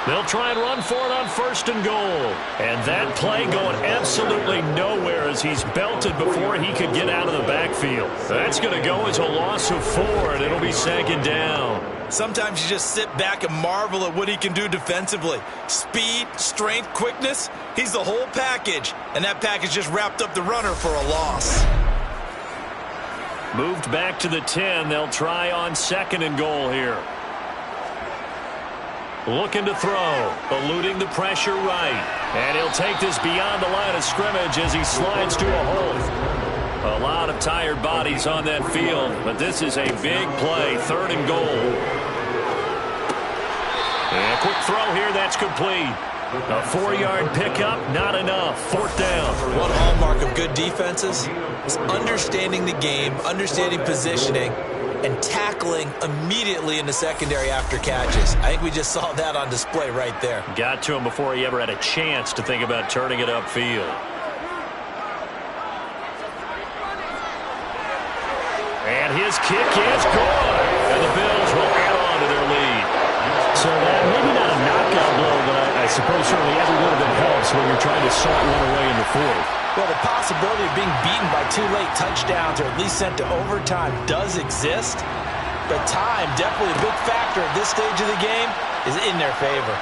They'll try and run for it on 1st and goal. And that play going absolutely nowhere as he's belted before he could get out of the backfield. That's going to go as a loss of 4, and it'll be 2nd down. Sometimes you just sit back and marvel at what he can do defensively. Speed, strength, quickness, he's the whole package. And that package just wrapped up the runner for a loss. Moved back to the 10. They'll try on 2nd and goal here. Looking to throw, eluding the pressure right. And he'll take this beyond the line of scrimmage as he slides to a hole. A lot of tired bodies on that field, but this is a big play, 3rd and goal. And a quick throw here, that's complete. A 4-yard pickup, not enough. 4th down. One hallmark of good defenses is understanding the game, understanding positioning, and tackling immediately in the secondary after catches. I think we just saw that on display right there. Got to him before he ever had a chance to think about turning it upfield. And his kick is good. And the Bills will add on to their lead. So that maybe not a knockout blow, but I suppose certainly every little bit helps when you're trying to salt one away in the 4th. Well, the possibility of being beaten by 2 late touchdowns or at least sent to overtime does exist, but time, definitely a big factor at this stage of the game, is in their favor.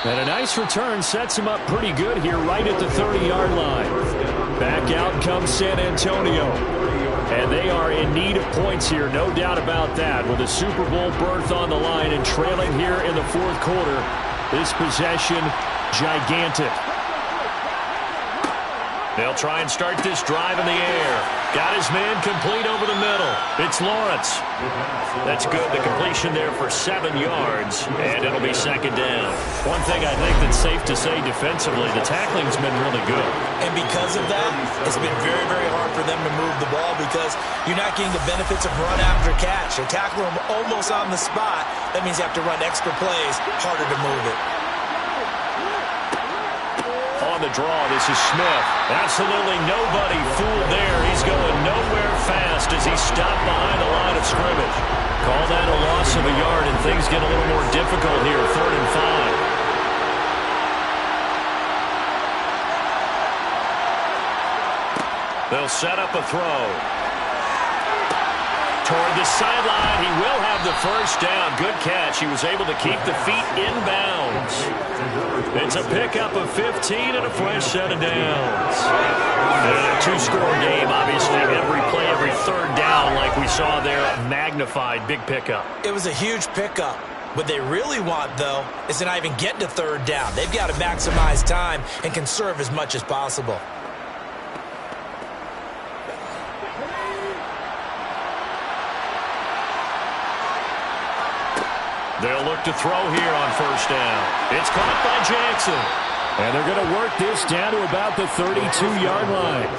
And a nice return sets him up pretty good here right at the 30-yard line. Back out comes San Antonio. And they are in need of points here, no doubt about that. With a Super Bowl berth on the line and trailing here in the 4th quarter, this possession gigantic. They'll try and start this drive in the air. Got his man complete over the middle. It's Lawrence. That's good. The completion there for 7 yards, and it'll be 2nd down. One thing I think that's safe to say defensively, the tackling's been really good. And because of that, it's been very, very hard for them to move the ball because you're not getting the benefits of run after catch. They tackle them almost on the spot. That means you have to run extra plays, harder to move it. On the draw, this is Smith. Absolutely nobody fooled there. He's going nowhere fast as he's stopped behind the line of scrimmage. Call that a loss of a yard, and things get a little more difficult here. 3rd and 5. They'll set up a throw. Toward the sideline, he will have the 1st down. Good catch. He was able to keep the feet in bounds. It's a pickup of 15 and a fresh set of downs. And a 2-score game, obviously. Every play, every 3rd down, like we saw there, magnified. Big pickup. It was a huge pickup. What they really want, though, is to not even get to 3rd down. They've got to maximize time and conserve as much as possible. They'll look to throw here on 1st down. It's caught by Jackson. And they're going to work this down to about the 32-yard line.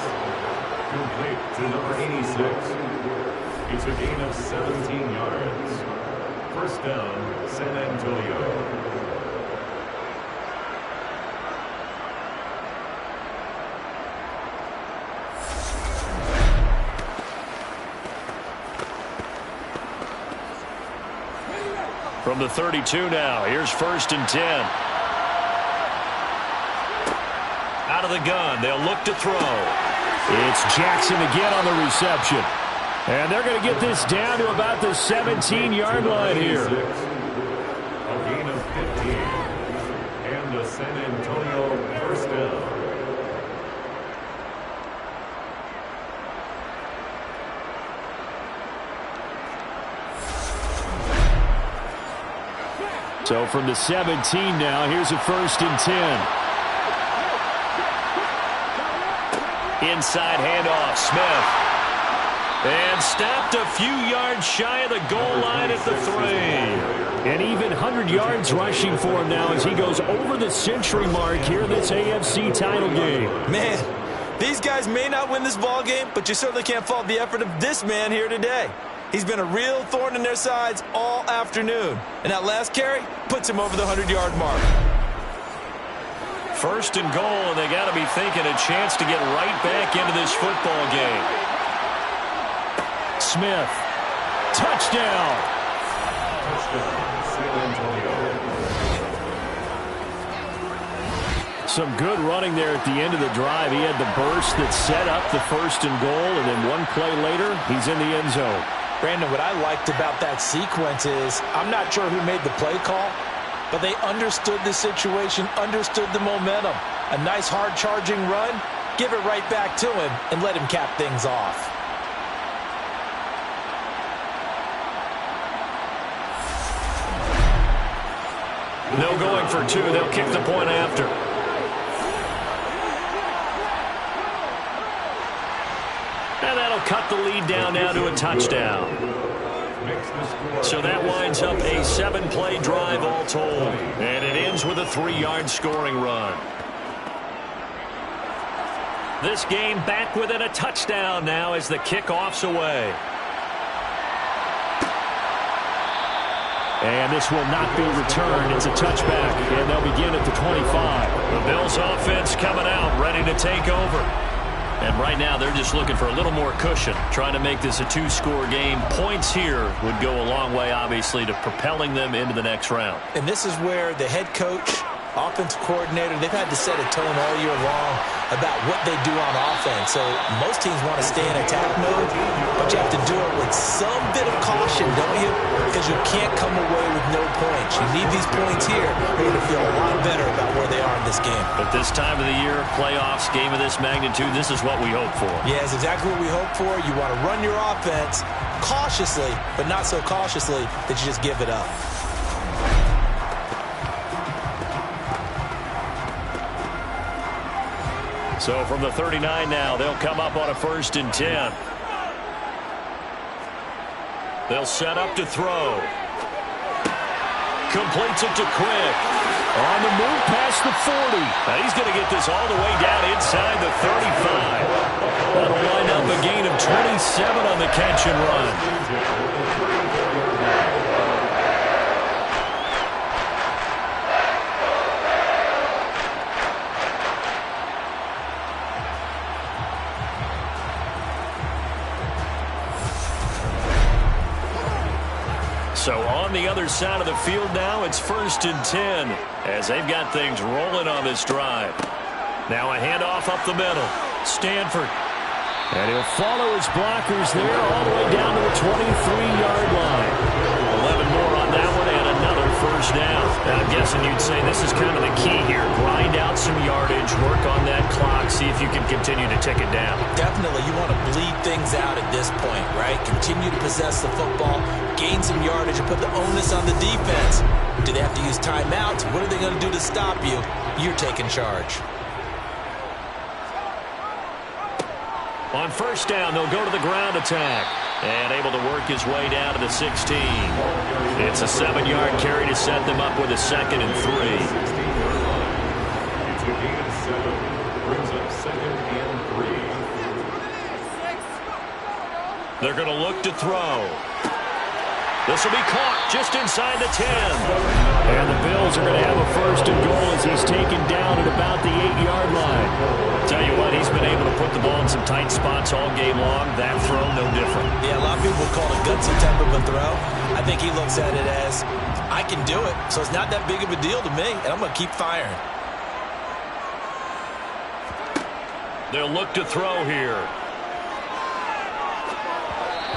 Complete to number 86. It's a gain of 17 yards. First down, San Antonio. From the 32 now, here's 1st and 10. Out of the gun, they'll look to throw. It's Jackson again on the reception. And they're going to get this down to about the 17-yard line here. A gain of 15. And the San Antonio first down. So from the 17 now, here's a 1st and 10. Inside handoff, Smith. And stopped a few yards shy of the goal line at the 3. And even 100 yards rushing for him now as he goes over the century mark here in this AFC title game. Man, these guys may not win this ball game, but you certainly can't fault the effort of this man here today. He's been a real thorn in their sides all afternoon. And that last carry puts him over the 100-yard mark. 1st and goal, and they got to be thinking a chance to get right back into this football game. Smith. Touchdown. San Antonio. Some good running there at the end of the drive. He had the burst that set up the 1st and goal, and then one play later, he's in the end zone. Brandon, what I liked about that sequence is I'm not sure who made the play call, but they understood the situation, understood the momentum. A nice hard-charging run, give it right back to him, and let him cap things off. No going for 2. They'll kick the point after. And that'll cut the lead down now to a touchdown. So that winds up a 7-play drive all told. And it ends with a 3-yard scoring run. This game back within a touchdown now as the kickoff's away. And this will not be returned. It's a touchback, and they'll begin at the 25. The Bills offense coming out, ready to take over. And right now, they're just looking for a little more cushion, trying to make this a 2-score game. Points here would go a long way, obviously, to propelling them into the next round. And this is where the head coach, offensive coordinator, they've had to set a tone all year long about what they do on offense. So most teams want to stay in attack mode, but you have to do it with some bit of caution, don't you? Because you can't come away with no points. You need these points here. You're going to feel a lot better about where they are in this game. But this time of the year, playoffs, game of this magnitude, this is what we hope for. Yeah, it's exactly what we hope for. You want to run your offense cautiously, but not so cautiously that you just give it up. So from the 39 now, they'll come up on a 1st and 10. They'll set up to throw. Completes it to Quick. On the move past the 40. Now he's going to get this all the way down inside the 35. That'll wind up a gain of 27 on the catch and run. So on the other side of the field now, it's 1st and 10 as they've got things rolling on this drive. Now a handoff up the middle. Stanford. And he'll follow his blockers there all the way down to the 23-yard line. 11 more on that one and another 1st down. I'm guessing you'd say this is kind of the key here. Grind out some yardage, work on that clock, see if you can continue to tick it down. Definitely, you want to bleed things out at this point, right? Continue to possess the football, gain some yardage, and put the onus on the defense. Do they have to use timeouts? What are they going to do to stop you? You're taking charge. On 1st down, they'll go to the ground attack. And able to work his way down to the 16. It's a 7-yard carry to set them up with a 2nd and 3. It's a gain of 7. Brings up 2nd and 3. They're going to look to throw. This will be caught just inside the 10. And the Bills are going to have a first and goal as he's taken down at about the 8-yard line. Tell you what, he's been able to put the ball in some tight spots all game long. That throw, no different. Yeah, a lot of people call it a gutsy type of a throw. I think he looks at it as, I can do it, so it's not that big of a deal to me, and I'm going to keep firing. They'll look to throw here.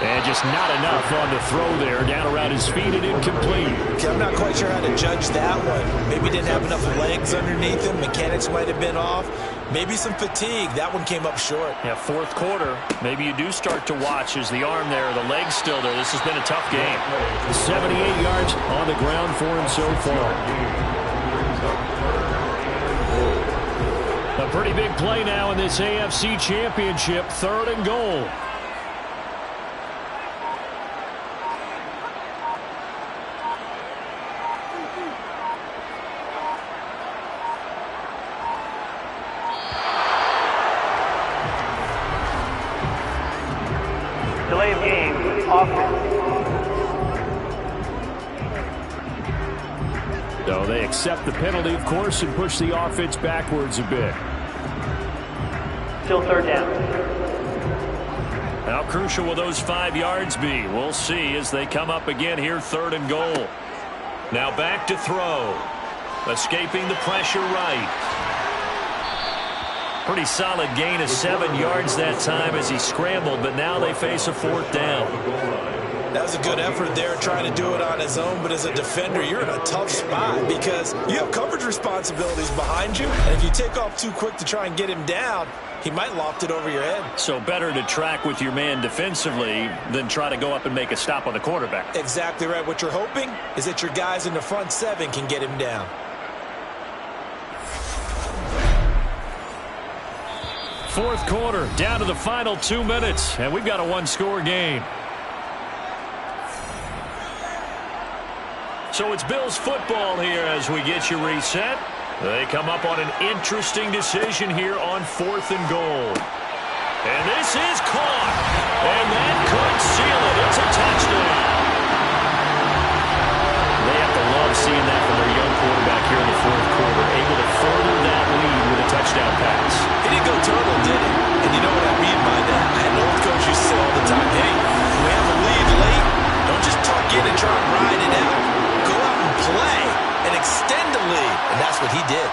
And just not enough on the throw there. Down around his feet and incomplete. Okay, I'm not quite sure how to judge that one. Maybe didn't have enough legs underneath him. Mechanics might have been off. Maybe some fatigue. That one came up short. Yeah, fourth quarter. Maybe you do start to watch as the arm there, the leg's still there. This has been a tough game. 78 yards on the ground for him so far. A pretty big play now in this AFC Championship. 3rd and goal. Delay of game, offense. So they accept the penalty, of course, and push the offense backwards a bit. Still 3rd down. How crucial will those 5 yards be? We'll see as they come up again here, 3rd and goal. Now back to throw. Escaping the pressure right. Pretty solid gain of 7 yards that time as he scrambled, but now they face a 4th down. That was a good effort there trying to do it on his own, but as a defender, you're in a tough spot because you have coverage responsibilities behind you, and if you take off too quick to try and get him down, he might loft it over your head. So better to track with your man defensively than try to go up and make a stop on the quarterback. Exactly right. What you're hoping is that your guys in the front 7 can get him down. Fourth quarter, down to the final 2 minutes, and we've got a 1-score game. So it's Bills football here as we get you reset. They come up on an interesting decision here on 4th and goal. And this is caught. And that could seal it. It's a touchdown. They have to love seeing that from their young quarterback here in the 4th quarter, able to further that lead with a touchdown pass. He didn't go turtle, did he? And you know what I mean by that? I had an old coach used to say all the time, hey, we have a lead late. Don't just tuck in and try and ride it out. Go out and play and extend the lead. And that's what he did.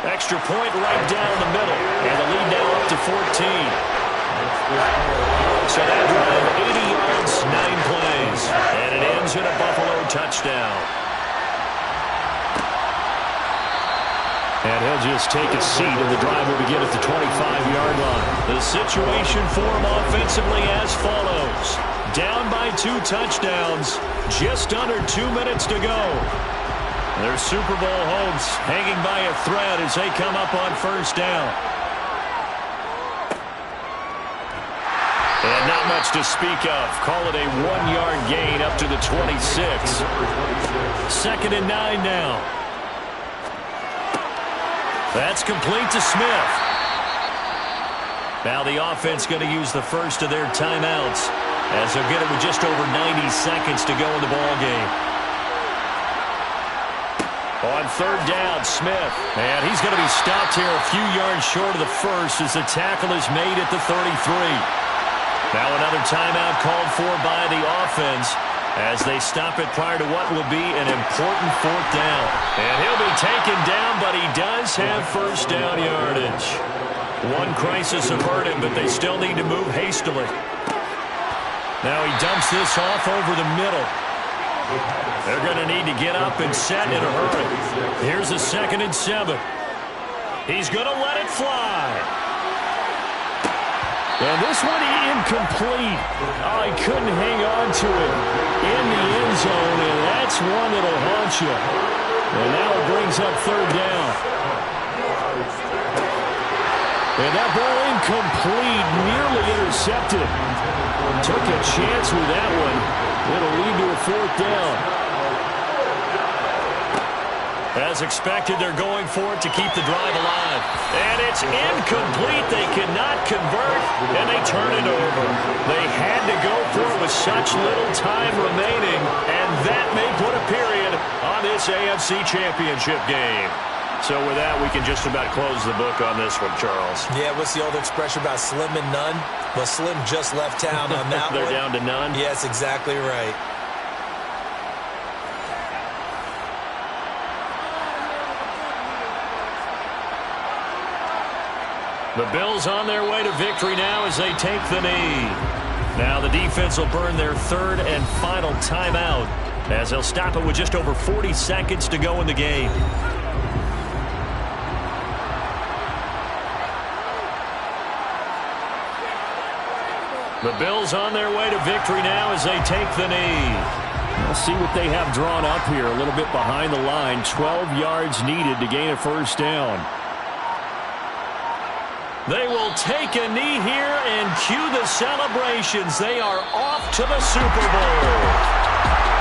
Extra point right down the middle. And the lead now up to 14. So that drive, 80 yards, 9 plays. And it ends in a Buffalo touchdown. And he'll just take a seat, and the drive will begin at the 25-yard line. The situation for him offensively as follows. Down by 2 touchdowns, just under 2 minutes to go. Their Super Bowl hopes hanging by a thread as they come up on 1st down. And not much to speak of. Call it a 1-yard gain up to the 26. 2nd and 9 now. That's complete to Smith. Now the offense going to use the first of their timeouts as they'll get it with just over 90 seconds to go in the ball game. On 3rd down, Smith. And he's going to be stopped here a few yards short of the first as the tackle is made at the 33. Now another timeout called for by the offense as they stop it prior to what will be an important 4th down. And he'll be taken down, but he does have 1st down yardage. One crisis averted, but they still need to move hastily. Now he dumps this off over the middle. They're going to need to get up and set in a hurry. Here's a 2nd and 7. He's going to let it fly. And this one incomplete. Oh, he couldn't hang on to it in the end zone, and that's one that'll haunt you. And now it brings up 3rd down. And that ball incomplete, nearly intercepted. Took a chance with that one. It'll lead to a 4th down. As as expected, they're going for it to keep the drive alive. And it's incomplete. They cannot convert, and they turn it over. They had to go for it with such little time remaining, and that may put a period on this AFC Championship game. So with that, we can just about close the book on this one, Charles. Yeah, what's the old expression about slim and none? Well, Slim just left town on that They're one. down to none? Yes, exactly right. The Bills on their way to victory now as they take the knee. Now the defense will burn their third and final timeout as they'll stop it with just over 40 seconds to go in the game. The Bills on their way to victory now as they take the knee. We'll see what they have drawn up here. A little bit behind the line. 12 yards needed to gain a first down. They will take a knee here and cue the celebrations. They are off to the Super Bowl.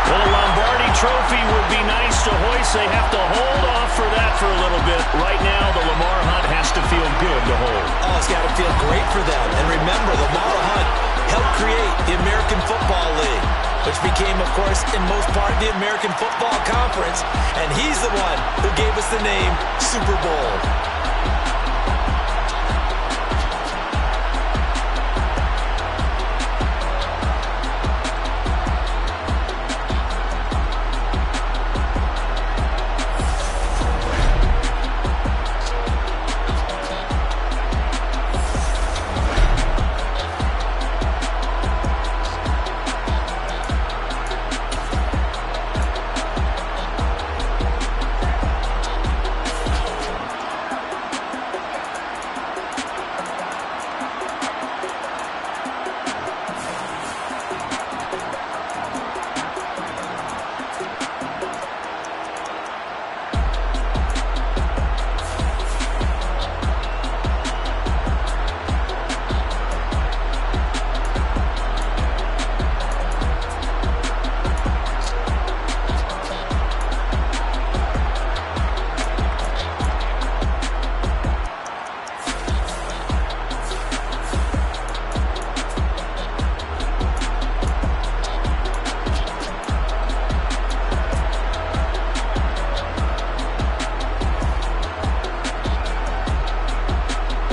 Well, the Lombardi Trophy would be nice to hoist. They have to hold off for that for a little bit. Right now, the Lamar Hunt has to feel good to hold. Oh, it's got to feel great for them. And remember, Lamar Hunt helped create the American Football League, which became, of course, in most part, the American Football Conference. And he's the one who gave us the name Super Bowl.